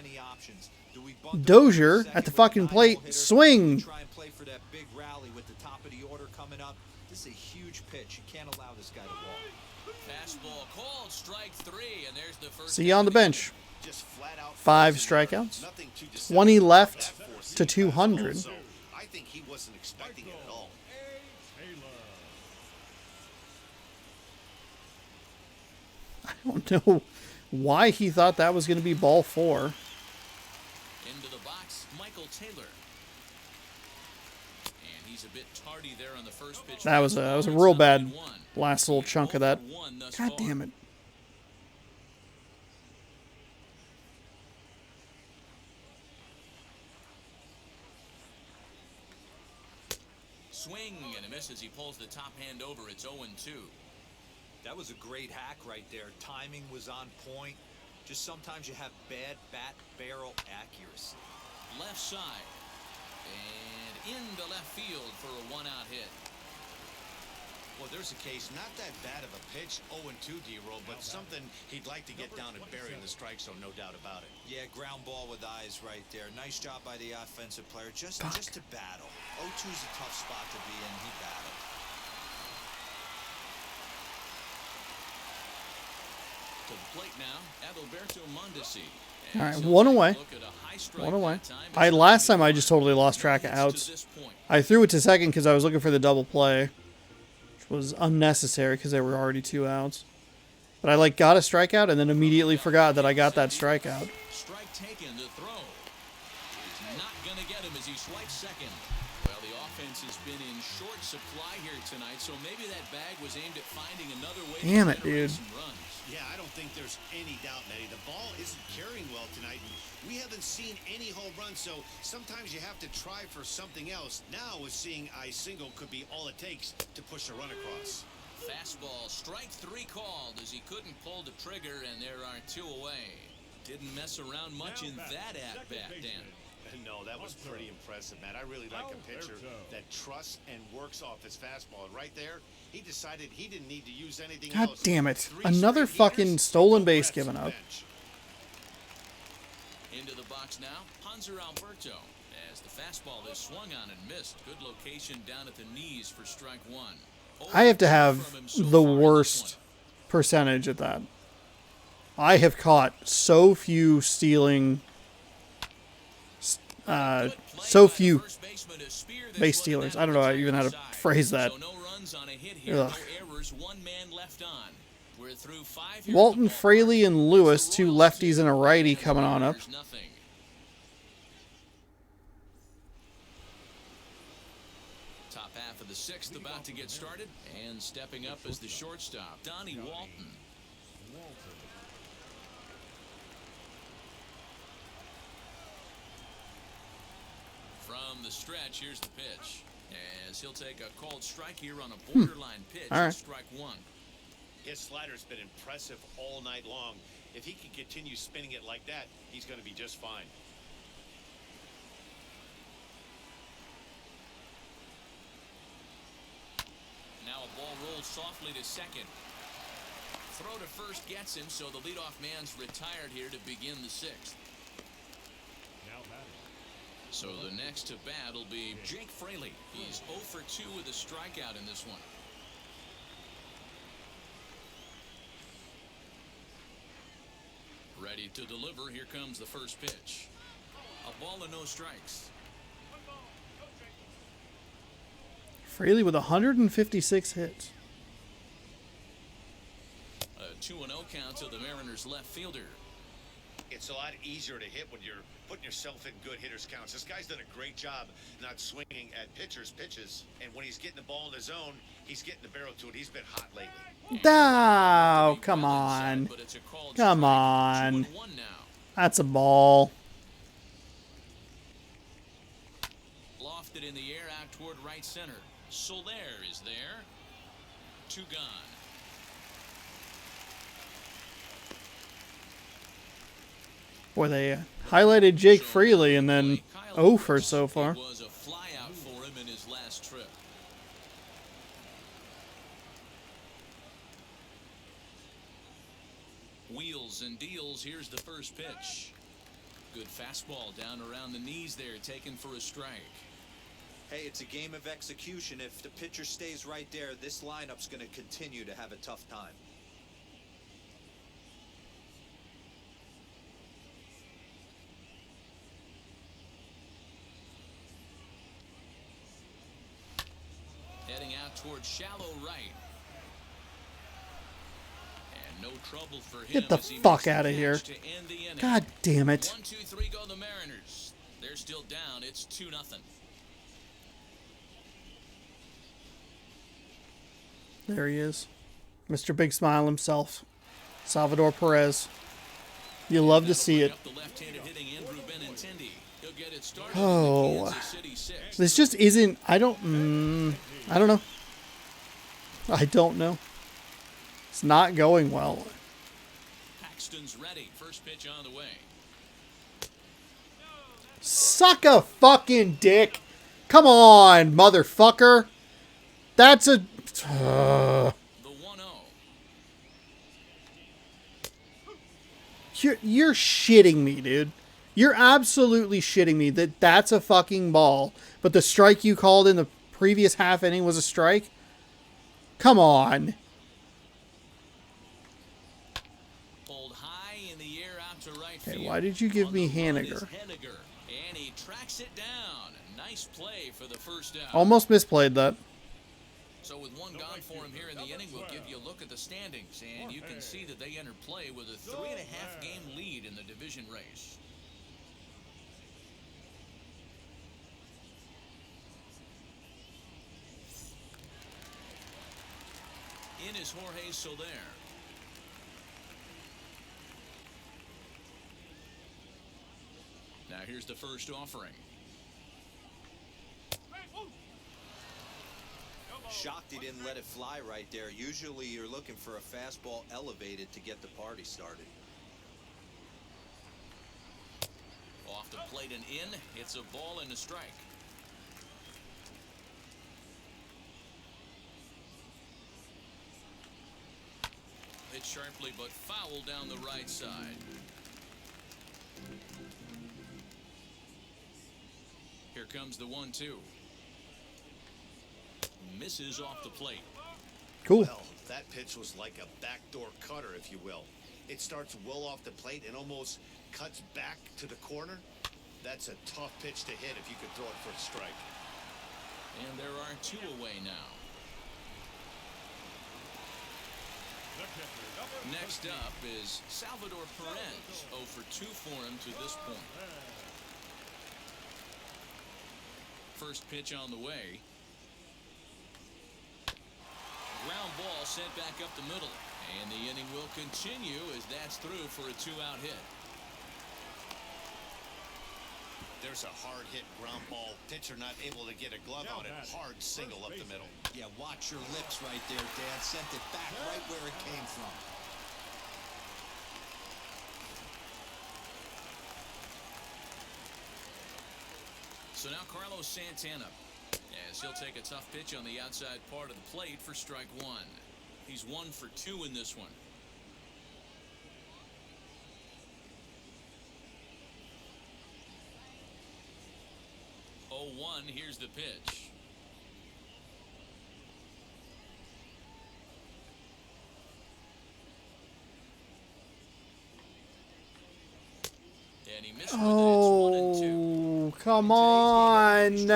Dozier at the fucking plate. Swing. Try and play for that big rally with the top of the order coming up. This is a huge pitch. You can't allow this guy to walk. Fastball called, strike 3, and there's the first. See you on the bench. Just flat out 5 strikeouts. nothing too 20 left to 200. So I think he wasn't expecting it at all. I don't know why he thought that was going to be ball 4. Into the box, Michael Taylor. And he's a bit tardy there on the first pitch. That was a real bad last little chunk of that. God damn it. Swing and a miss as he pulls the top hand over. It's 0-2. That was a great hack right there. Timing was on point. Just sometimes you have bad bat barrel accuracy. Left side. And into left field for a 1-out hit. Well, there's a case, not that bad of a pitch, 0-2, D-Roll, but something he'd like to get down and bury in the strike zone, no doubt about it. Yeah, ground ball with eyes right there. Nice job by the offensive player. Just to battle. 0-2's a tough spot to be in. He battled. To the plate now, Adalberto Mondesi. All right, 1 away. 1 away. Last time I just totally lost track of outs. I threw it to second because I was looking for the double play, which was unnecessary because there were already 2 outs. But I got a strikeout and then immediately forgot that I got that strikeout. Strike taken to throw. He's not going to get him as he swipes second. Well, the offense has been in short supply here tonight, so maybe that bag was aimed at finding another way to Damn it, generate dude. some runs. Yeah, I don't think there's any doubt, Nettie. The ball isn't carrying well tonight, and we haven't seen any home runs, so sometimes you have to try for something else. Now, with seeing I single could be all it takes to push a run across. Fastball, strike 3 called as he couldn't pull the trigger, and there are 2 away. Didn't mess around much in that at-bat, Dan. No, that was pretty impressive, man. I really like a pitcher that trusts and works off his fastball. And right there, he decided he didn't need to use anything God else. damn it. 3 Another straight fucking hitters, stolen no base reps given on the up. bench. Into the box now, Hanser Alberto. As the fastball is swung on and missed. Good location down at the knees for strike 1. I have to have the worst percentage at that. I have caught so few stealing, so few base stealers. I don't know even how to phrase that. Ugh. Walton, Fraley, and Lewis, 2 lefties and a righty coming on up. Top half of the 6th about to get started, and stepping up as the shortstop, Donnie Walton. From the stretch, here's the pitch. As he'll take a called strike here on a borderline pitch. All right. Strike 1. His slider's been impressive all night long. If he can continue spinning it like that, he's going to be just fine. Now a ball rolled softly to second. Throw to first gets him, so the leadoff man's retired here to begin the 6th. So the next to bat will be Jake Fraley. He's 0 for 2 with a strikeout in this one. Ready to deliver. Here comes the first pitch. A ball and no strikes. Fraley with 156 hits. A 2-0 count to the Mariners left fielder. It's a lot easier to hit when you're putting yourself in good hitters' counts. This guy's done a great job not swinging at pitchers' pitches. And when he's getting the ball in the zone, he's getting the barrel to it. He's been hot lately. Oh, come on. Come on. That's a ball. Lofted in the air out toward right center. Soler is there. 2 gone. Boy, they highlighted Jake Freely and then over so far. It was a flyout for him in his last trip. Wheels and deals. Here's the first pitch. Good fastball down around the knees there, taken for a strike. Hey, it's a game of execution. If the pitcher stays right there, this lineup's going to continue to have a tough time. Heading out towards shallow right. And no trouble for him. Get the as he fuck makes the out of catch here. to end the inning. God damn it. 1, 2, 3 go the Mariners. They're still down. It's 2-0. There he is. Mr. Big Smile himself. Salvador Perez. You love to see it. Oh. This just isn't... I don't know. I don't know. It's not going well. Paxton's ready. First pitch on the way. Suck a fucking dick. Come on, motherfucker. That's a... The 1-0. You're shitting me, dude. You're absolutely shitting me that that's a fucking ball, but the strike you called in the previous half inning was a strike? Come on. Pulled high in the air out to right Okay, field. why did you give me On the run is Henniger? Henniger, and he tracks it down. Nice play for the first out. Almost misplayed that. So with 1 gone for him here in the inning, we'll give you a look at the standings, and you can see that they enter play with a 3.5 game lead in the division race. In is Jorge Soler. Now here's the first offering. Shocked he didn't let it fly right there. Usually you're looking for a fastball elevated to get the party started. Off the plate and in. It's a ball and a strike. Hit sharply but foul down the right side. Here comes the 1-2. Misses off the plate. Cool. Well, that pitch was like a backdoor cutter, if you will. It starts well off the plate and almost cuts back to the corner. That's a tough pitch to hit if you could throw it for a strike. And there are 2 away now. Next up is Salvador Perez. 0 for 2 for him to this point. First pitch on the way. Ground ball sent back up the middle. And the inning will continue as that's through for a 2-out hit. There's a hard hit ground ball. Pitcher not able to get a glove on it. Hard single up the middle. Yeah, watch your lips right there, Dad. Sent it back right where it came from. So now Carlos Santana, as he'll take a tough pitch on the outside part of the plate for strike 1. He's 1 for 2 in this one. Oh, 1, here's the pitch. And he missed with it. It's 1-2. Oh, come on.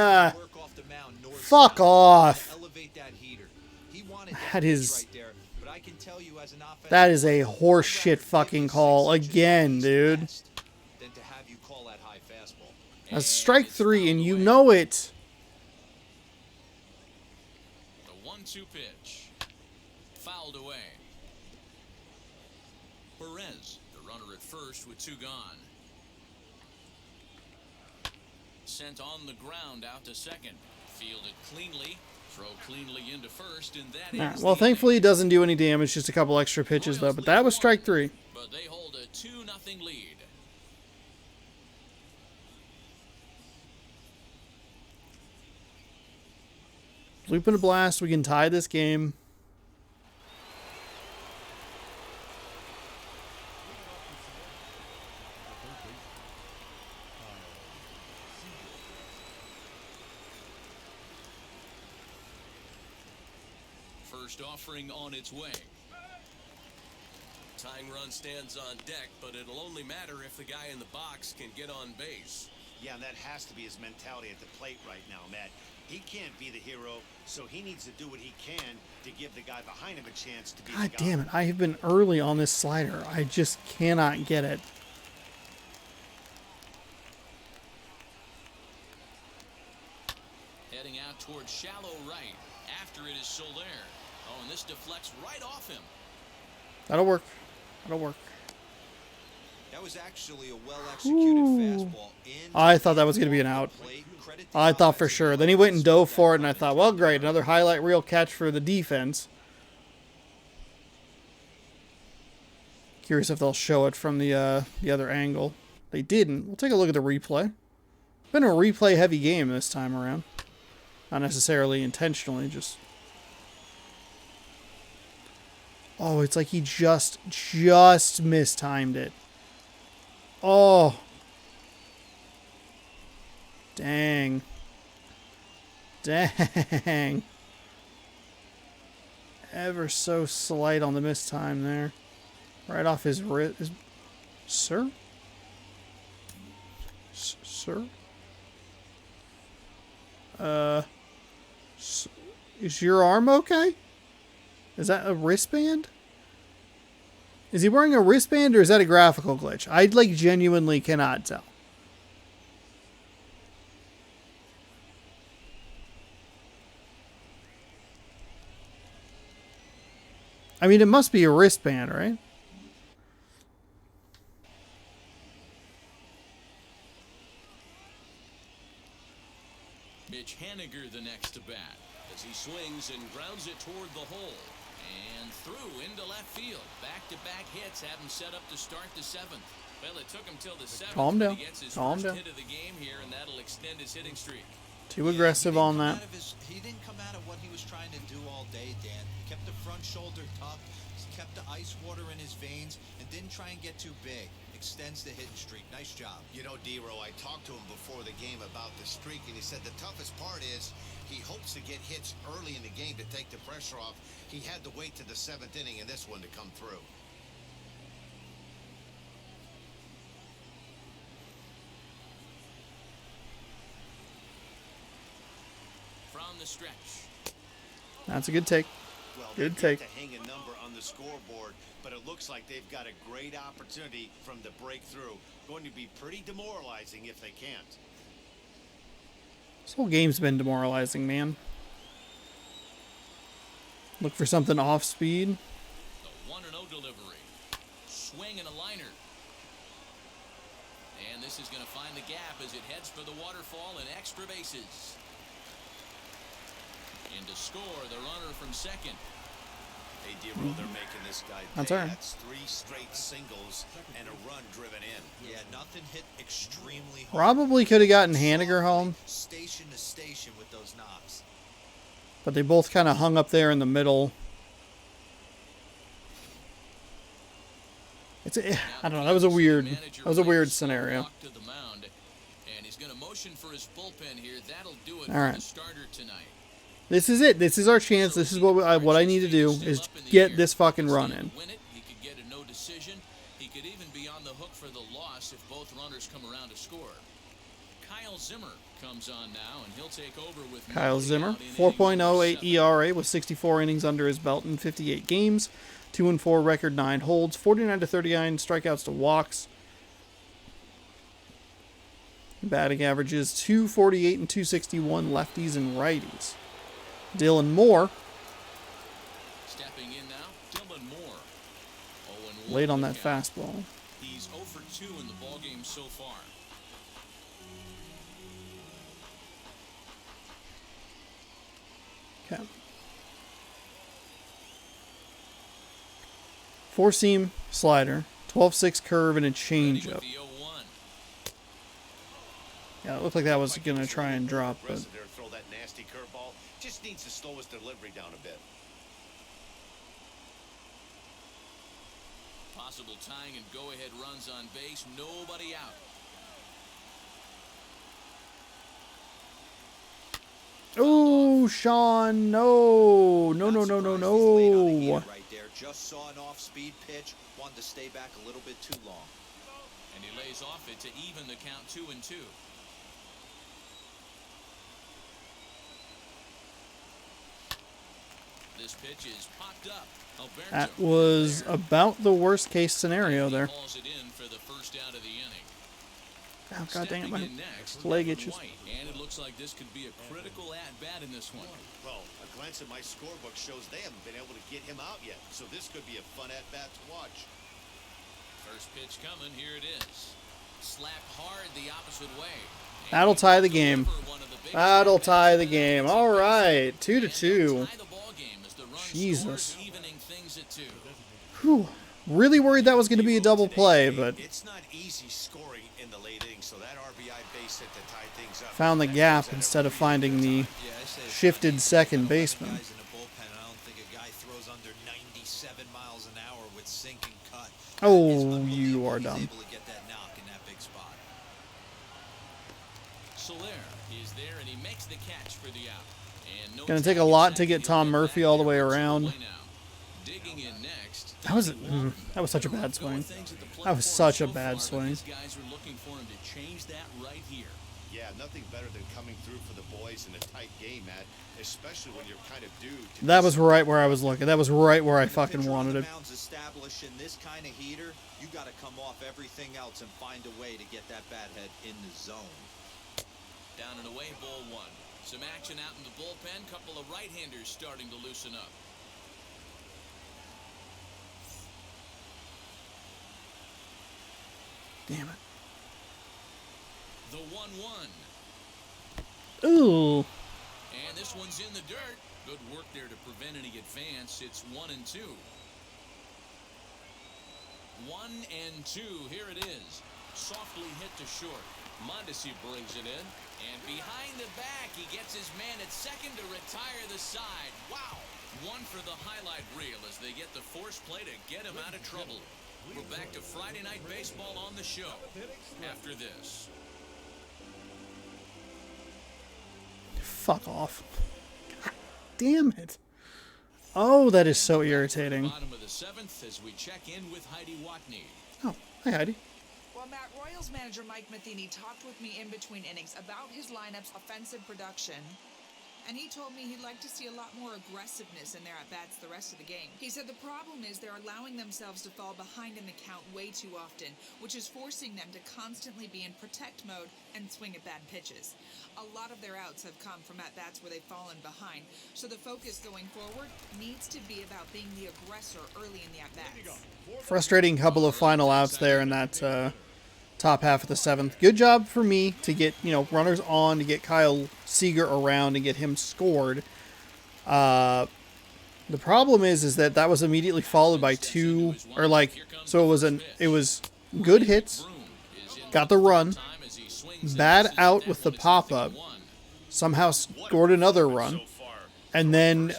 Fuck off. Elevate that heater. He wanted That is... right there, but I can tell you as an offensive That is a player, horse I'd rather shit give fucking you call 6 inches again, at least dude. best than to have you call that high fastball. That's strike it's 3, and fouled you away. know it. The 1-2 pitch. Fouled away. Perez, the runner at first with 2 gone. Sent on the ground out to second. Fielded cleanly. Throw cleanly into first, and that Nah, ends well, the thankfully, it inning. doesn't do any damage. Just a couple extra pitches, though. But that was strike 3. But they hold a 2-0 lead. Looping a blast. We can tie this game. First offering on its way. Tying run stands on deck, but it'll only matter if the guy in the box can get on base. Yeah, and that has to be his mentality at the plate right now, Matt. He can't be the hero, so he needs to do what he can to give the guy behind him a chance to be God the guy. damn it. I have been early on this slider. I just cannot get it. Heading out towards shallow right. After it is Soler. Oh, and this deflects right off him. That'll work. That'll work. That was actually a well-executed fastball. I thought that was going to be an out. I thought for sure. Then he went and dove for it, and I thought, well, great. Another highlight reel catch for the defense. Curious if they'll show it from the other angle. They didn't. We'll take a look at the replay. Been a replay-heavy game this time around. Not necessarily intentionally, just... Oh, it's like he just mistimed it. Oh. Dang. Dang. Ever so slight on the mistime there. Right off his wrist. Sir? Sir? Is your arm okay? Is that a wristband? Is he wearing a wristband or is that a graphical glitch? I like genuinely cannot tell. I mean, it must be a wristband, right? Mitch Henniger the next to bat as he swings and grounds it toward the hole. And through into left field. Back-to-back hits have him set up to start the 7th. Well, it took him till the 7th. Calm down. He gets his Calm first down. hit of the game here, and that'll extend his hitting streak. Too aggressive on that. He didn't come out of what he was trying to do all day, Dan. He kept the front shoulder tucked, kept the ice water in his veins, and didn't try and get too big. Extends the hitting streak. Nice job. You know, D-Row, I talked to him before the game about the streak, and he said the toughest part is he hopes to get hits early in the game to take the pressure off. He had to wait to the 7th inning in this one to come through. From the stretch. That's a good take. Well, Good they take. get to hang a number on the scoreboard, but it looks like they've got a great opportunity from the breakthrough. Going to be pretty demoralizing if they can't. This whole game's been demoralizing, man. Look for something off speed. The 1-0 delivery. Swing and a liner. And this is going to find the gap as it heads for the waterfall and extra bases. And to score, the runner from second. Hey, D-Row, they're making this guy That's pay. all right. That's 3 straight singles and a run driven in. Yeah, nothing hit extremely hard. Probably could have gotten Henniger home, Station to station with those knocks. but they both kind of hung up there in the middle. I don't know. That was a weird scenario. To the mound, and he's going to motion for his bullpen here. That'll do it All for right. the starter tonight. This is it. This is our chance. This is what I need to do is get this fucking run in. Win it, he could get a no decision. He could even be on the hook for the loss if both runners come around to score. Kyle Zimmer comes on now, and he'll take over with Kyle nobody Zimmer, out in inning number 4.08 7. ERA with 64 innings under his belt in 58 games, 2-4 record, 9 holds, 49 to 39 strikeouts to walks. Batting averages 248 and 261 lefties and righties. Dylan Moore, Stepping in now, Dylan Moore. 0-1 late on to that count. fastball. He's 0 for 2 in the ballgame so far. Okay. Four-seam slider, 12-6 curve, and a Ready changeup. with the 0-1. Yeah, it looked like that was going to try and drop, but Aggressive there, throw that nasty curveball. Just needs to slow his delivery down a bit. Possible tying and go-ahead runs on base. Nobody out. oh, Sean, no, no, no, Not no, no, surprised he's late on a heater no. right there. Just saw an off-speed pitch. Wanted to stay back a little bit too long. And he lays off it to even the count 2-2. This pitch is popped up. Alberto. That was about the worst case scenario He there. hauls it in for the first out of the inning. Oh, God dang it, Stepping my in next, leg Devin itches. White. And it looks like this could be a critical at-bat in this one. Well, a glance at my scorebook shows they haven't been able to get him out yet, so this could be a fun at-bat to watch. First pitch coming, here it is. Slapped hard the opposite way. And That'll he tie will the game. deliver one of the big That'll at-bats tie of the game. night. All right, 2-2. And they'll tie the ball game as the run Jesus. scores, evening things at 2. Whew. Really worried that was going to be a double play, but It's not easy scoring in the late innings, so that RBI base hit to tie things up. found the That gap comes at a instead of really finding good the time. Yeah, I say it's shifted not easy. second Got 11 baseman. guys in the bullpen, and I don't think a guy throws under 97 miles an hour with sink and cut. Oh, It's you unbelievable are he's dumb. able to get that knock in that big spot. Soler is there, and he makes the catch for the out. And no Gonna take a tag lot at to get second. Tom He'll get Murphy back all the there way for around. play now. Digging in next. that was such a bad swing. That was such a bad swing. These guys are looking for him to change that right here. Yeah, nothing better than coming through for the boys in a tight game, Matt, especially when you're kind of due to That was right where I was looking. That was right where I When the fucking pitcher on wanted the it. mound's established in this kind of heater, you got to come off everything else and find a way to get that bat head in the zone. Down and away, ball 1. Some action out in the bullpen. Couple of right-handers starting to loosen up. Damn it. The 1-1. Ooh. And this one's in the dirt. Good work there to prevent any advance. It's 1-2. 1-2. Here it is. Softly hit to short. Mondesi brings it in. And behind the back, he gets his man at second to retire the side. Wow. One for the highlight reel as they get the force play to get him out of trouble. We're back to Friday Night Baseball on the show after this. Fuck off. God damn it. Oh, that is so irritating. Bottom of the 7th as we check in with Heidi Watney. Oh, hi Heidi. Well, Matt, Royals manager Mike Matheny talked with me in between innings about his lineup's offensive production, and he told me he'd like to see a lot more aggressiveness in their at-bats the rest of the game. He said the problem is they're allowing themselves to fall behind in the count way too often, which is forcing them to constantly be in protect mode and swing at bad pitches. A lot of their outs have come from at-bats where they've fallen behind, so the focus going forward needs to be about being the aggressor early in the at-bats. Frustrating couple of final outs there in that top half of the 7th. Good job for me to get, runners on, to get Kyle Seager around and get him scored. The problem is that was immediately followed by so it was good hits, got the run, bad out with the pop-up, somehow scored another run, and then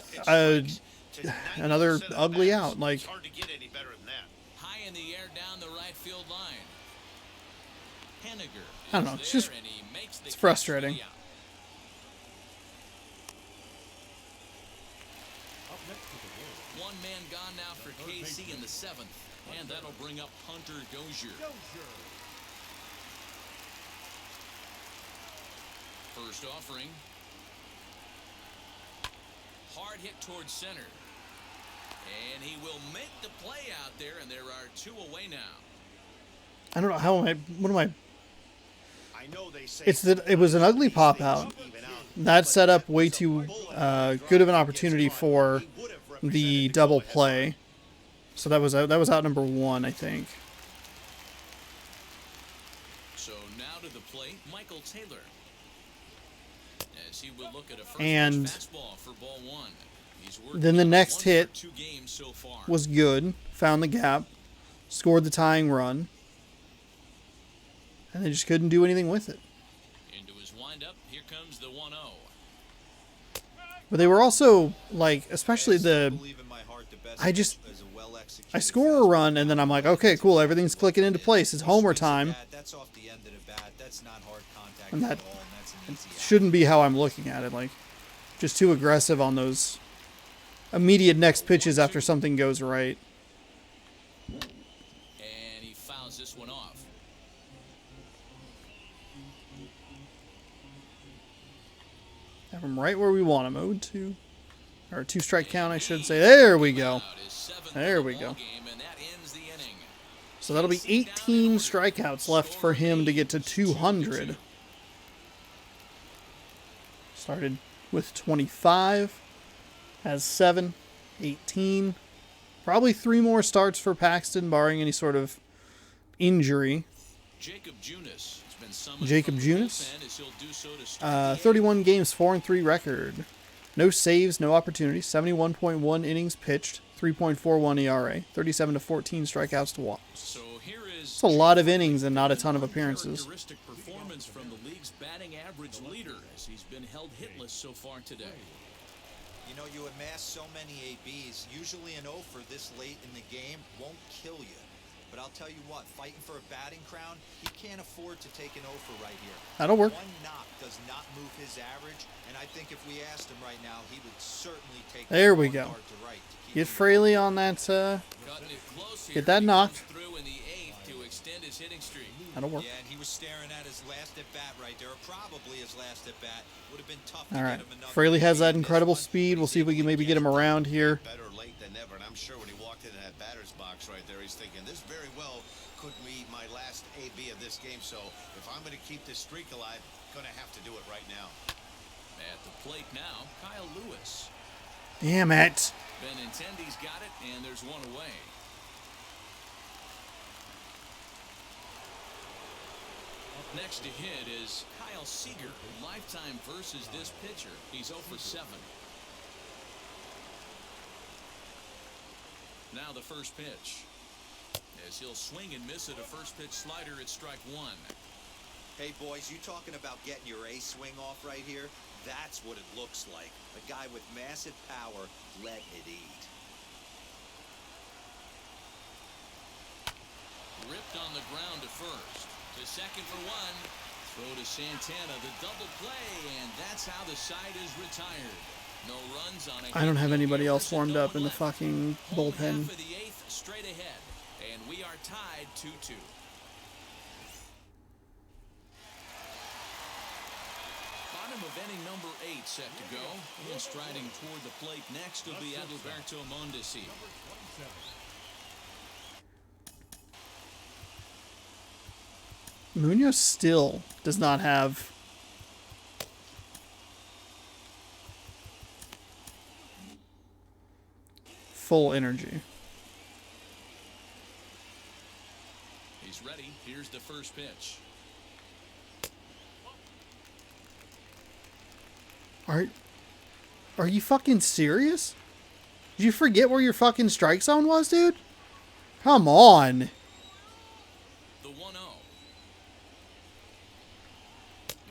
another ugly out. Like, It's hard to get any better than that. High in the air down the right field line. Henniger I don't know, is it's just- there, and he makes the it's catch frustrating. for the out. Up next to the wall. One man gone now for KC in the 7th, and that'll bring up Hunter Dozier. Dozier. First offering. Hard hit towards center. And he will make the play out there, and there are 2 away now. I don't know how am I. What am I? I know they say It's that it was an ugly pop out. That set up way too good of an opportunity for the double play. So that was out number 1, I think. So now to the plate, Michael Taylor. As he will look at a first And fastball for ball 1. He's working then the on next 1 for hit 2 games so far. was good. Found the gap. Scored the tying run. And they just couldn't do anything with it. Into his windup, here comes the 1-0. But they were also, like, especially I score a run, and then I'm like, okay, cool, everything's clicking into place. It's homer time. That's off the end of the bat. That's not hard contact And that at all, and that's an easy out. shouldn't be how I'm looking at it. Like, just too aggressive on those immediate next pitches after something goes right. And he fouls this one off. Have him right where we want him. 0-2. Or a 2-strike count, I should say. There we go. There we go. So that'll be 18 strikeouts left for him to get to 200. Started with 25. Has 7. 18. Probably 3 more starts for Paxton, barring any sort of injury. Jacob Junis. Jacob Junis. 31 games, 4-3 record. No saves, no opportunities. 71.1 innings pitched. 3.41 ERA. 37-14 strikeouts to walks. So here is It's a lot of innings and not a ton of appearances. characteristic performance from the league's batting average leader as he's been held hitless so far today. You know, you amass so many ABs. Usually an 0 for this late in the game won't kill you. But I'll tell you what, fighting for a batting crown, he can't afford to take an 0 for right here. That'll work. One knock does not move his average, and I think if we asked him right now, he would certainly take There we one go. yard to right to keep Get him Fraley on that. Get that knocked. Through in the 8th to extend his hitting streak. That'll work. Yeah, and he was staring at his last at bat right there, or probably his last at bat. Would have been tough to All right. get him enough. Fraley has that incredible speed. We'll see if we can maybe get him around here. better late than never, and I'm sure when he walked into that batter's box right there, he's thinking this very well could be my last AB of this game. So if I'm going to keep this streak alive, going to have to do it right now. At the plate now, Kyle Lewis. Damn it. Benintendi's got it, and there's one away. Next to hit is Kyle Seager. Lifetime versus this pitcher. He's 0 for 7. Now the first pitch. As he'll swing and miss at a first pitch slider at strike 1. Hey, boys, you talking about getting your A swing off right here? That's what it looks like. A guy with massive power letting it eat. Ripped on the ground to first. To second for 1. Throw to Santana, the double play, and that's how the side is retired. No runs on a I don't have anybody else warmed warmed up in the fucking bullpen. For the 8th, straight ahead, and we are tied 2-2. Bottom of inning number 8 set to go. And striding toward the plate next will be Adalberto Mondesi. Munoz still does not have full energy. He's ready. Here's the first pitch. Are you fucking serious? Did you forget where your fucking strike zone was, dude? Come on. The 1-0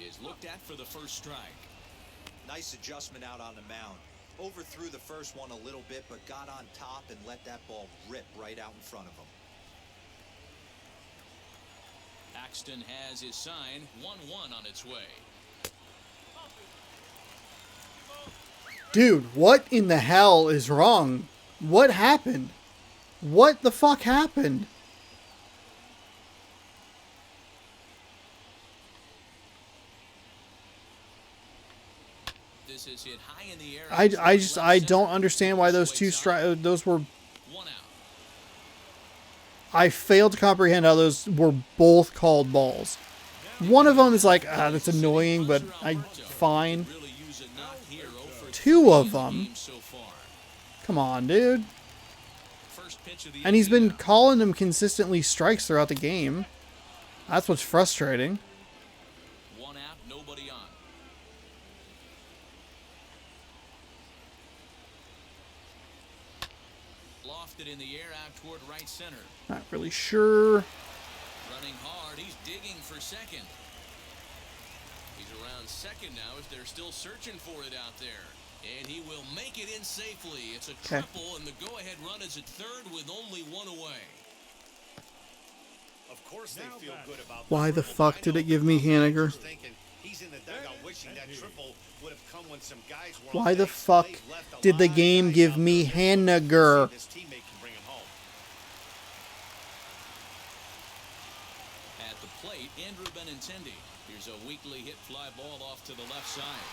is looked at for the first strike. Nice adjustment out on the mound. Overthrew the first one a little bit, but got on top and let that ball rip right out in front of him. Paxton has his sign. 1-1 on its way. Dude, what in the hell is wrong? What happened? What the fuck happened? This is hit high in the air. I don't understand why those two those were. One out. I failed to comprehend how those were both called balls. One of them is like, that's annoying, but fine. Really use a knock here. 2 of them. So far. Come on, dude. First pitch of the And he's been calling them consistently strikes throughout the game. That's what's frustrating. One out, nobody on. Lofted in the air out toward right center. Not really sure. Running hard, he's digging for second. He's around second now as they're still searching for it out there. And he will make it in safely. It's a triple, and the go-ahead run is at third with only 1 away. Of course they feel good about Why the fuck did it give me Henniger? He's in the dugout wishing that triple would have come when some guys were Why on the base. fuck They've left a did the lot of game guys give out me there. Henniger? His teammate can bring him home. At the plate, Andrew Benintendi. Here's a weakly hit fly ball off to the left side.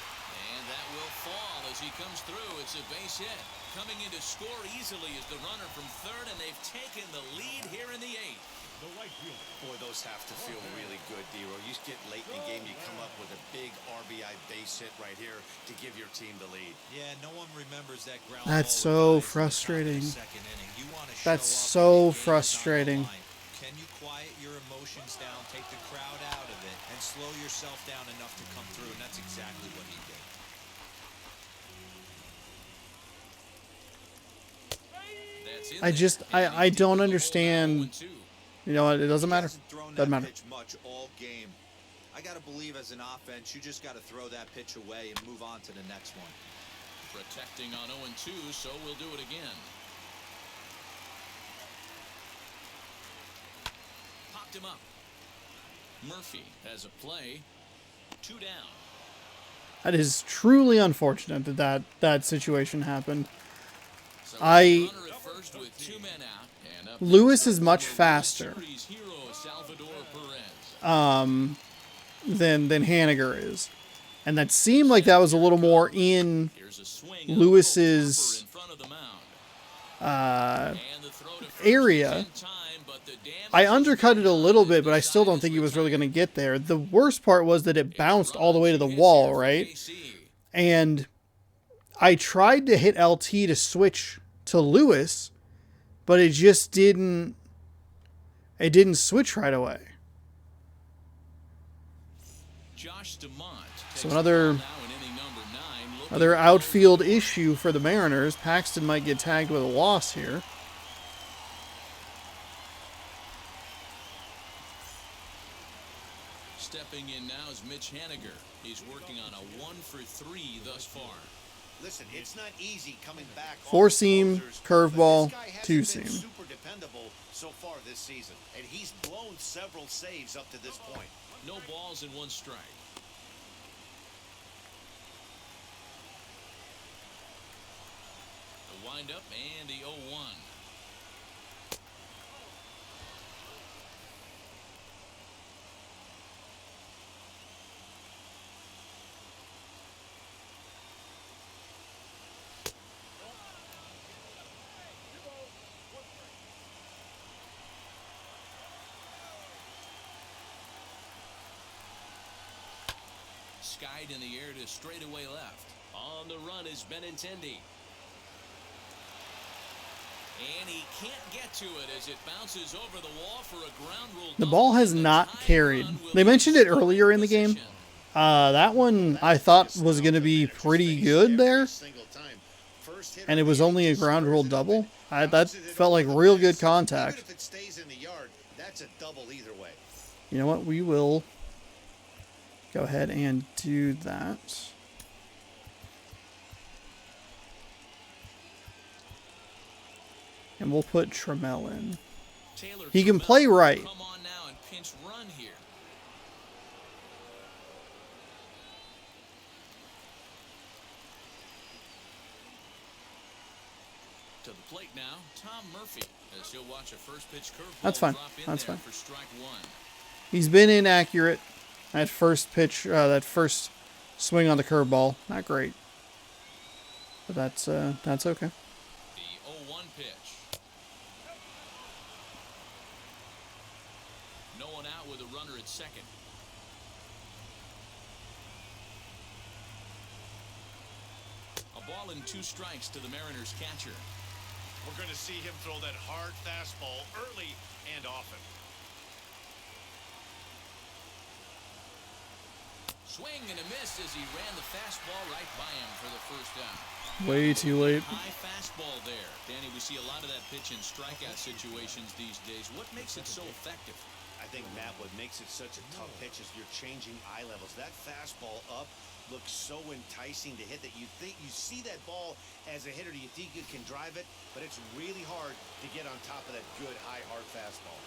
And that will fall as he comes through. It's a base hit. Coming in to score easily is the runner from third, and they've taken the lead here in the 8th. The right fielder. Boy, those have to feel really good, D-Roy. You get late in the game, you come up with a big RBI base hit right here to give your team the lead. Yeah, no one remembers that ground That's ball so with guys in the top of the frustrating. second inning. You wanna show That's up so when the game is on the frustrating. line. Can you quiet your emotions down, take the crowd out of it, and slow yourself down enough to come through? And that's exactly what he did. That's in I there. just, And I he don't did understand. 0-2. You know what? It doesn't He matter. hasn't thrown Doesn't that matter. pitch much all game. I gotta believe as an offense, you just gotta throw that pitch away and move on to the next one. Protecting on 0-2, so we'll do it again. Popped him up. Murphy has a play. 2 down. That is truly unfortunate that situation happened. So I- runner at first with 2 men out, and up Lewis next is much World faster Series hero Salvador Perez. than Henniger is. And that seemed like that was a little more in Here's a swing and a Lewis's little puffer in front of the mound. And the throw to first area. is in time, but the damage I is undercut it a done little as bit, but the I still side don't is think he was really retired. going to get there. The worst part was that it bounced all the way to the Runs, wall, hits here for right? KC. And I tried to hit LT to switch to Lewis, but it just didn't switch right away. Josh DeMont takes So the another ball now in inning number 9, looking Another for outfield Golden. issue for the Mariners. Paxton might get tagged with a loss here. Stepping in now is Mitch Henniger. He's working on a 1 for 3 thus far. Listen, it's not easy coming back. Four off the seam, closers, curveball, but this guy hasn't two been seam. Super dependable so far this season, and he's blown several saves up to this point. No balls and 1 strike. The windup and the 0-1. Skied in the air to straightaway left. On the run is Benintendi. And he can't get to it as it bounces over the wall for a ground rule. The ball has not carried. They mentioned it earlier in the game. That one I thought was going to be pretty good there, and it was only a ground rule double. That felt like real good contact. Even if it stays in the yard, that's a double either way. You know what? We will go ahead and do that. And we'll put Trammell in. Taylor He can Trammell play right. Come on now and pinch run here. To the plate now, Tom Murphy, as he'll watch a first pitch curveball That's fine. drop in That's there fine. for strike 1. He's been inaccurate at first pitch, that first swing on the curveball. Not great. But that's okay. The 0-1 pitch. No one out with a runner at second. A ball and 2 strikes to the Mariners catcher. We're going to see him throw that hard fastball early and often. Swing and a miss as he ran the fastball right by him for the first out. Way too late. High fastball there. Danny, we see a lot of that pitch in strikeout situations these days. What makes it so effective? I think, Matt, what makes it such a tough pitch is you're changing eye levels. That fastball up looks so enticing to hit that you think you see that ball as a hitter. You think you can drive it, but it's really hard to get on top of that good high hard fastball.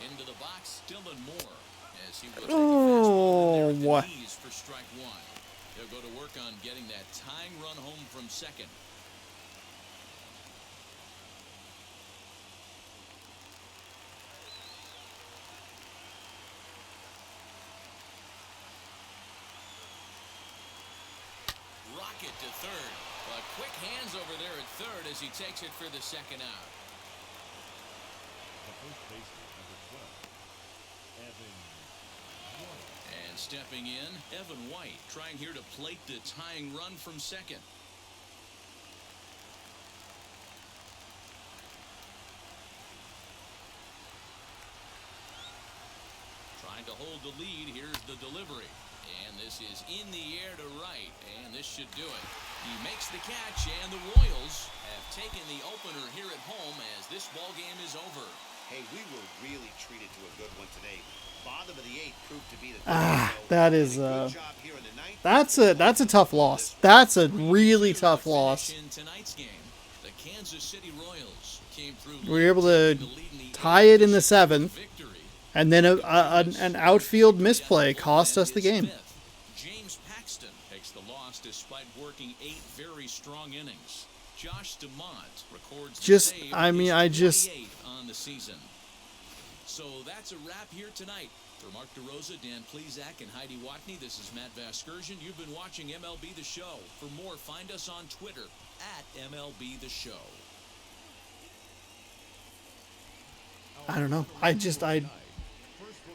Into the box, Dylan Moore, as he will take a fastball in there at the knees for strike 1. They'll go to work on getting that tying run home from second. Rocket to third, but quick hands over there at third as he takes it for the second out. The first baseman, number 12, Evan White. And stepping in, Evan White, trying here to plate the tying run from second. Trying to hold the lead. Here's the delivery. And this is in the air to right. And this should do it. He makes the catch, and the Royals have taken the opener here at home as this ball game is over. Hey, we were really treated to a good one today. Bottom of the 8th proved to be the that is that's a tough loss. That's a really tough loss. In tonight's game, the Kansas City Royals came through. We were able to tie it in the 7th, and then an outfield misplay cost us the game. James Paxton takes the loss despite working 8 very strong innings. Josh DeMont records the save, on the season. So that's a wrap here tonight. For Mark DeRosa, Dan Plezak, and Heidi Watney, this is Matt Vasgersian. You've been watching MLB The Show. For more, find us on Twitter at MLB The Show. I don't know.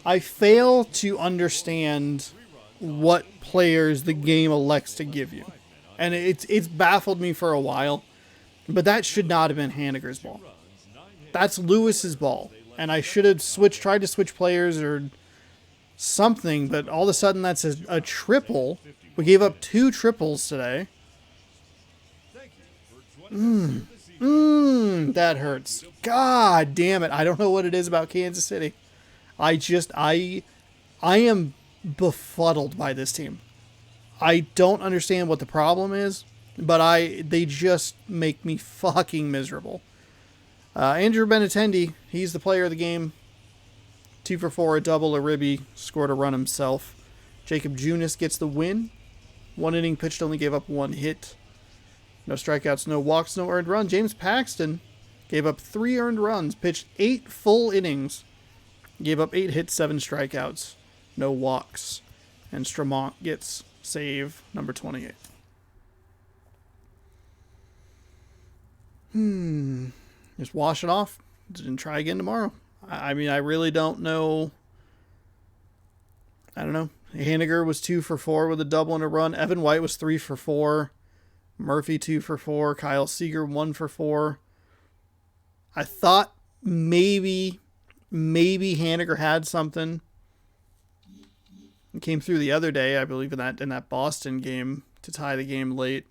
I fail to understand what players the game elects to give you. And it's baffled me for a while. But that should not have been Henniger's ball. That's Lewis's ball. And I should have tried to switch players or something, but all of a sudden that's a triple. We gave up 2 triples today. That hurts. God damn it. I don't know what it is about Kansas City. I am befuddled by this team. I don't understand what the problem is, but they just make me fucking miserable. Andrew Benintendi, he's the player of the game. 2 for 4, a double, a ribby, scored a run himself. Jacob Junis gets the win. 1 inning pitched, only gave up 1 hit. No strikeouts, no walks, no earned run. James Paxton gave up 3 earned runs, pitched 8 full innings, gave up 8 hits, 7 strikeouts, no walks. And Stramont gets save number 28. Just wash it off and try again tomorrow. I mean, I really don't know. I don't know. Henniger was 2 for 4 with a double and a run. Evan White was 3 for 4. Murphy 2 for 4. Kyle Seager 1 for 4. I thought maybe Henniger had something. It came through the other day, I believe, in that Boston game to tie the game late.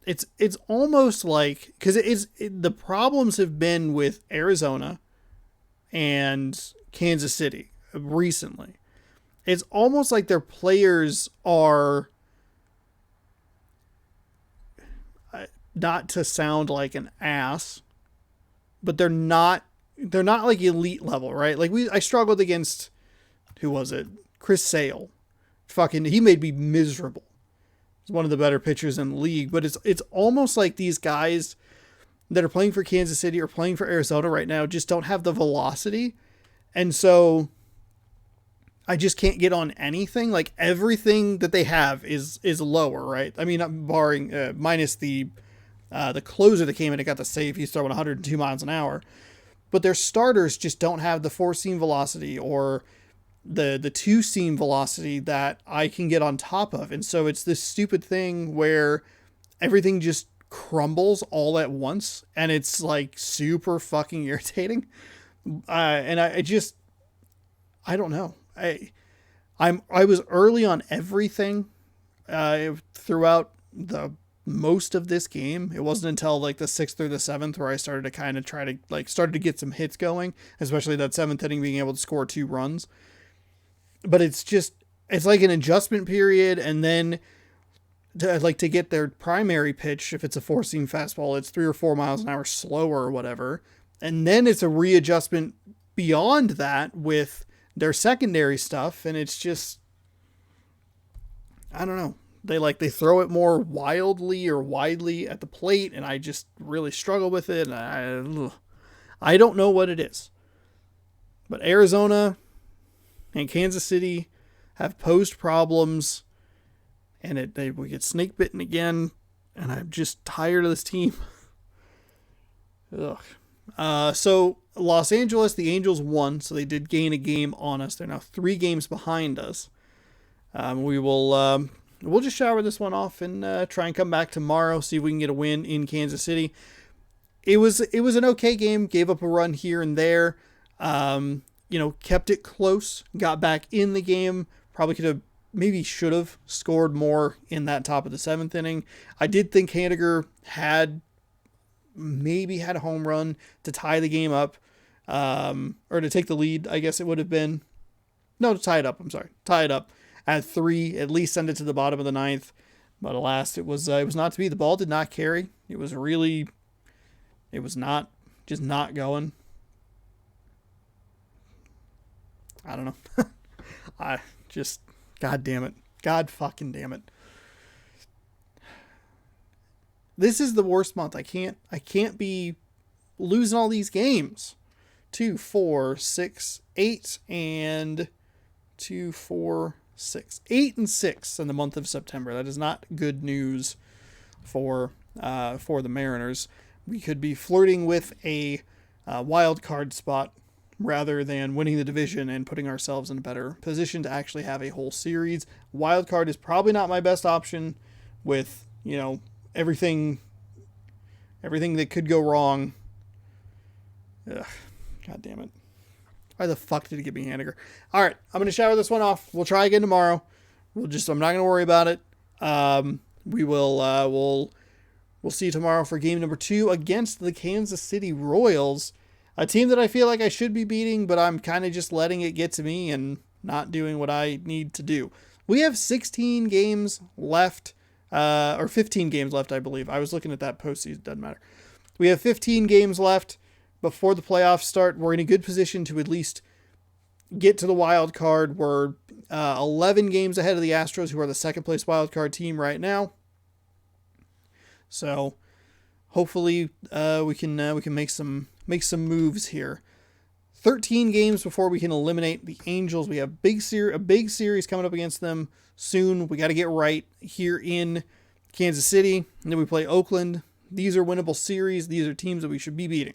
It's almost like, because the problems have been with Arizona and Kansas City recently. It's almost like their players are, not to sound like an ass, but they're not like elite level, right? Like I struggled against, who was it? Chris Sale. He made me miserable. He's one of the better pitchers in the league, but it's almost like these guys that are playing for Kansas City or playing for Arizona right now just don't have the velocity. And so I just can't get on anything. Like everything that they have is lower, right? I mean, I'm barring minus the closer that came in and got the save. He's throwing 102 miles an hour, but their starters just don't have the 4-seam velocity or the 2-seam velocity that I can get on top of. And so it's this stupid thing where everything just crumbles all at once, and it's like super fucking irritating. And I don't know. I was early on everything throughout the most of this game. It wasn't until like the 6th or the 7th where I started to kind of try to started to get some hits going, especially that 7th inning being able to score 2 runs. But it's like an adjustment period, and then to get their primary pitch, if it's a 4-seam fastball, it's 3 or 4 miles an hour slower or whatever. And then it's a readjustment beyond that with their secondary stuff. And it's just, I don't know. They throw it more wildly or widely at the plate, and I just really struggle with it. And I don't know what it is. But Arizona and Kansas City have posed problems, and we get snake bitten again, and I'm just tired of this team. Ugh. So Los Angeles, the Angels won, so they did gain a game on us. They're now 3 games behind us. We'll just shower this one off and try and come back tomorrow, see if we can get a win in Kansas City. It was an okay game. Gave up a run here and there. Kept it close. Got back in the game. Probably should have scored more in that top of the 7th inning. I did think Henniger had a home run to tie the game up, or to take the lead, I guess it would have been. No, to tie it up. I'm sorry. Tie it up at 3, at least send it to the bottom of the 9th. But alas, it was not to be. The ball did not carry. It was not going. I don't know. God damn it. God fucking damn it. This is the worst month. I can't be losing all these games. 2, 4, 6, 8, and 2, 4, 6. 8 and 6 in the month of September. That is not good news for the Mariners. We could be flirting with a wild card spot rather than winning the division and putting ourselves in a better position to actually have a whole series. Wild card is probably not my best option with, everything that could go wrong. Ugh, God damn it. Why the fuck did he give me Henniger? All right, I'm going to shower this one off. We'll try again tomorrow. I'm not going to worry about it. We'll see you tomorrow for game number 2 against the Kansas City Royals, a team that I feel like I should be beating, but I'm kind of just letting it get to me and not doing what I need to do. We have 16 games left, or 15 games left, I believe. I was looking at that postseason. Doesn't matter. We have 15 games left before the playoffs start. We're in a good position to at least get to the wild card. We're 11 games ahead of the Astros, who are the second place wild card team right now. So hopefully we can make some moves here. 13 games before we can eliminate the Angels. We have a big series coming up against them soon. We got to get right here in Kansas City, and then we play Oakland. These are winnable series. These are teams that we should be beating.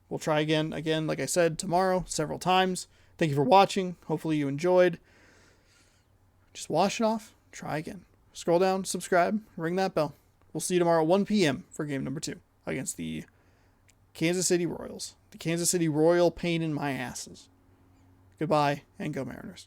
We'll try again, like I said, tomorrow, several times. Thank you for watching. Hopefully you enjoyed. Just wash it off. Try again. Scroll down, subscribe, ring that bell. We'll see you tomorrow at 1 p.m. for game number 2 against the Kansas City Royals. The Kansas City Royal pain in my asses. Goodbye, and go Mariners.